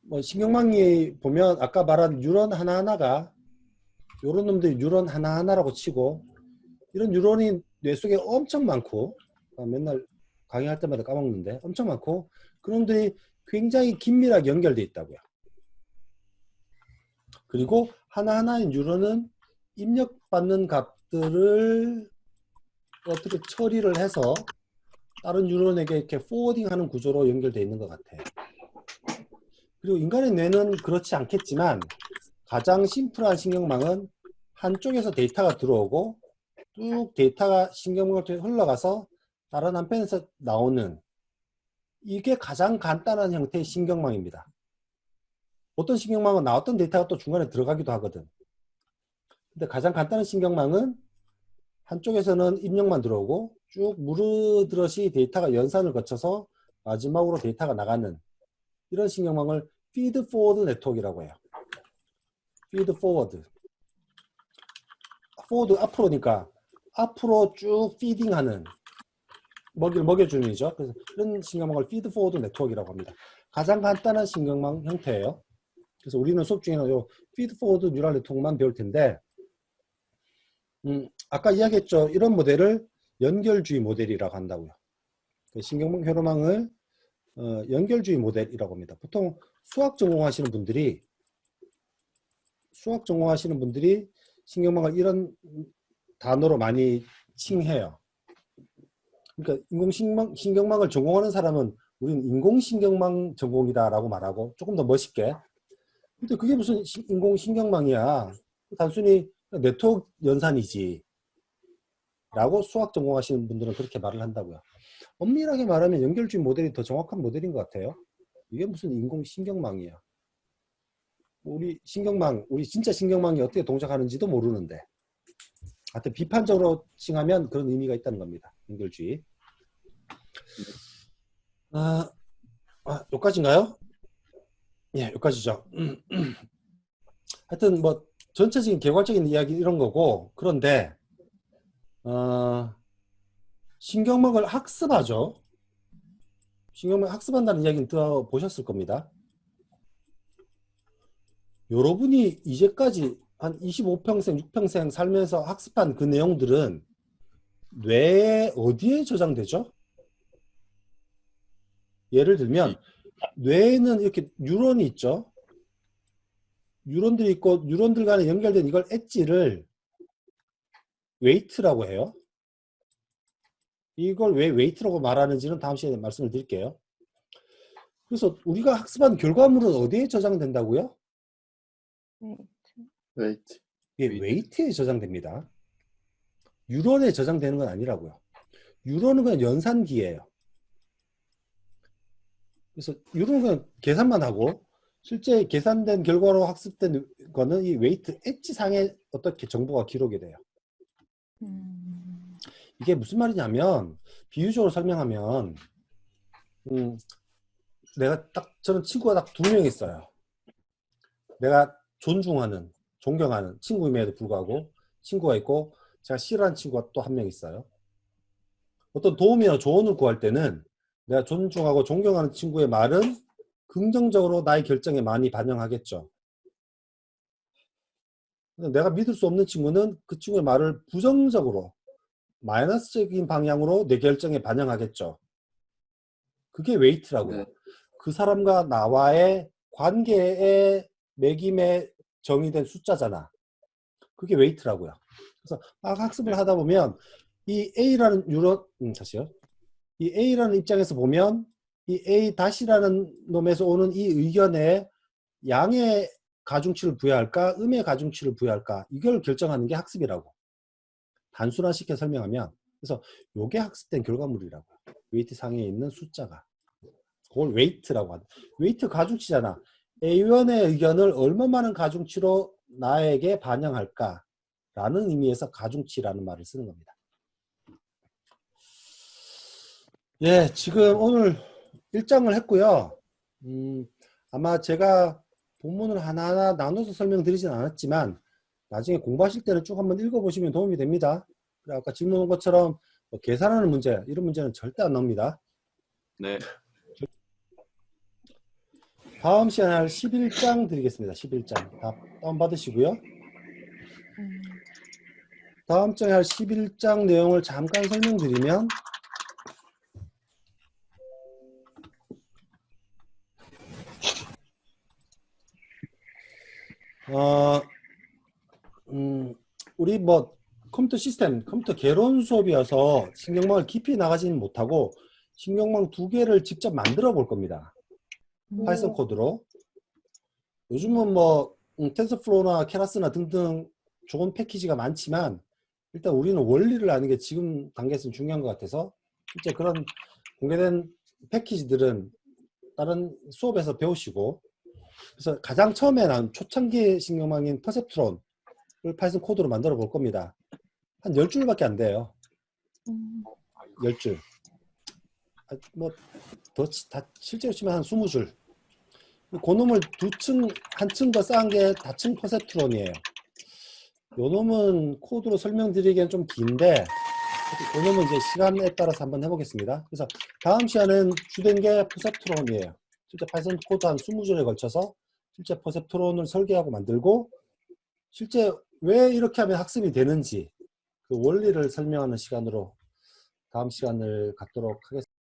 뭐 신경망이 보면 아까 말한 뉴런 하나하나가 요런 놈들이 뉴런 하나하나라고 치고 이런 뉴런이 뇌 속에 엄청 많고 맨날 강의할 때마다 까먹는데 엄청 많고 그놈들이 굉장히 긴밀하게 연결되어 있다고요. 그리고 하나하나의 뉴런은 입력받는 값들을 어떻게 처리를 해서 다른 뉴런에게 이렇게 포워딩하는 구조로 연결되어 있는 것 같아요. 그리고 인간의 뇌는 그렇지 않겠지만 가장 심플한 신경망은 한쪽에서 데이터가 들어오고 쭉 데이터가 신경망을 통해 흘러가서 다른 한편에서 나오는, 이게 가장 간단한 형태의 신경망입니다. 어떤 신경망은 나왔던 데이터가 또 중간에 들어가기도 하거든. 근데 가장 간단한 신경망은 한쪽에서는 입력만 들어오고 쭉 무르드러시 데이터가 연산을 거쳐서 마지막으로 데이터가 나가는 이런 신경망을 feed forward 네트워크라고 해요. feed forward. forward 앞으로니까 앞으로 쭉 feeding하는, 먹이를 먹여주는 이죠. 그래서 이런 신경망을 feed forward 네트워크라고 합니다. 가장 간단한 신경망 형태예요. 그래서 우리는 수업 중에는 요 feed forward 뉴럴 네트워크만 배울 텐데, 아까 이야기했죠. 이런 모델을 연결주의 모델이라고 한다고요. 그 신경망 회로망을 연결주의 모델이라고 합니다. 보통 수학 전공하시는 분들이 신경망을 이런 단어로 많이 칭해요. 그러니까 인공신경망을 전공하는 사람은 우리는 인공신경망 전공이다라고 말하고 조금 더 멋있게. 근데 그게 무슨 인공신경망이야. 단순히 네트워크 연산이지. 라고 수학 전공하시는 분들은 그렇게 말을 한다고요. 엄밀하게 말하면 연결주의 모델이 더 정확한 모델인 것 같아요. 이게 무슨 인공신경망이야. 우리 진짜 신경망이 어떻게 동작하는지도 모르는데. 하여튼 비판적으로 칭하면 그런 의미가 있다는 겁니다. 연결주의. 여기까지인가요? 예, 여기까지죠. 하여튼 뭐 전체적인 개괄적인 이야기 이런 거고, 그런데 신경망을 학습하죠. 신경망 학습한다는 이야기는 들어보셨을 겁니다. 여러분이 이제까지 한 25평생, 6평생 살면서 학습한 그 내용들은 뇌에 어디에 저장되죠? 예를 들면 뇌에는 이렇게 뉴런이 있죠. 뉴런들이 있고 뉴런들 간에 연결된 이걸 엣지를 웨이트라고 해요. 이걸 왜 웨이트라고 말하는지는 다음 시간에 말씀을 드릴게요. 그래서 우리가 학습한 결과물은 어디에 저장된다고요? 웨이트. 예, 웨이트에 저장됩니다. 뉴런에 저장되는 건 아니라고요. 뉴런은 그냥 연산기예요. 그래서 뉴런은 그냥 계산만 하고 실제 계산된 결과로 학습된 거는 이 웨이트 엣지 상에 어떻게 정보가 기록이 돼요. 이게 무슨 말이냐면 비유적으로 설명하면 저는 친구가 딱 2명 있어요. 내가 존경하는 친구임에도 불구하고 친구가 있고 제가 싫어하는 친구가 또 1명 있어요. 어떤 도움이나 조언을 구할 때는 내가 존중하고 존경하는 친구의 말은 긍정적으로 나의 결정에 많이 반영하겠죠. 내가 믿을 수 없는 친구는 그 친구의 말을 부정적으로 마이너스적인 방향으로 내 결정에 반영하겠죠. 그게 웨이트라고요. 네. 그 사람과 나와의 관계의 매김에 정의된 숫자잖아. 그게 웨이트라고요. 그래서 막 학습을 하다 보면 이 A라는 뉴런 다시요. 이 A라는 입장에서 보면 이 A 다시라는 놈에서 오는 이 의견에 양의 가중치를 부여할까, 음의 가중치를 부여할까, 이걸 결정하는 게 학습이라고. 단순화시켜 설명하면. 그래서 요게 학습된 결과물이라고. 웨이트 상에 있는 숫자가. 그걸 웨이트라고 한다. 웨이트 가중치잖아. A1의 의견을 얼마만한 가중치로 나에게 반영할까? 라는 의미에서 가중치라는 말을 쓰는 겁니다. 예, 지금 오늘 1장을 했고요. 아마 제가 본문을 하나하나 나눠서 설명드리진 않았지만 나중에 공부하실 때는 쭉 한번 읽어보시면 도움이 됩니다. 아까 질문 온 것처럼 뭐 계산하는 문제, 이런 문제는 절대 안 나옵니다. 네. 다음 시간에 할 11장 드리겠습니다. 11장. 다 다운받으시고요. 다음 장에 할 11장 내용을 잠깐 설명드리면 우리 뭐 컴퓨터 시스템, 컴퓨터 개론 수업이어서 신경망을 깊이 나가지는 못하고 신경망 2개를 직접 만들어 볼 겁니다. 파이썬 코드로. 요즘은 뭐 텐서플로우나 케라스나 등등 좋은 패키지가 많지만 일단 우리는 원리를 아는 게 지금 단계에서는 중요한 것 같아서 실제 그런 공개된 패키지들은 다른 수업에서 배우시고, 그래서 가장 처음에 난 초창기 신경망인 퍼셉트론을 파이썬 코드로 만들어 볼 겁니다. 한 10줄밖에 안 돼요. 10줄. 뭐 더 실제로 치면 한 20줄. 그 놈을 한 층 더 쌓은 게 다층 퍼셉트론이에요. 요 놈은 코드로 설명드리기엔 좀 긴데 그 놈은 이제 시간에 따라서 한번 해보겠습니다. 그래서 다음 시간은 주된 게 퍼셉트론이에요. 실제 파이썬 코드 한 20줄에 걸쳐서 실제 퍼셉트론을 설계하고 만들고 실제 왜 이렇게 하면 학습이 되는지 그 원리를 설명하는 시간으로 다음 시간을 갖도록 하겠습니다.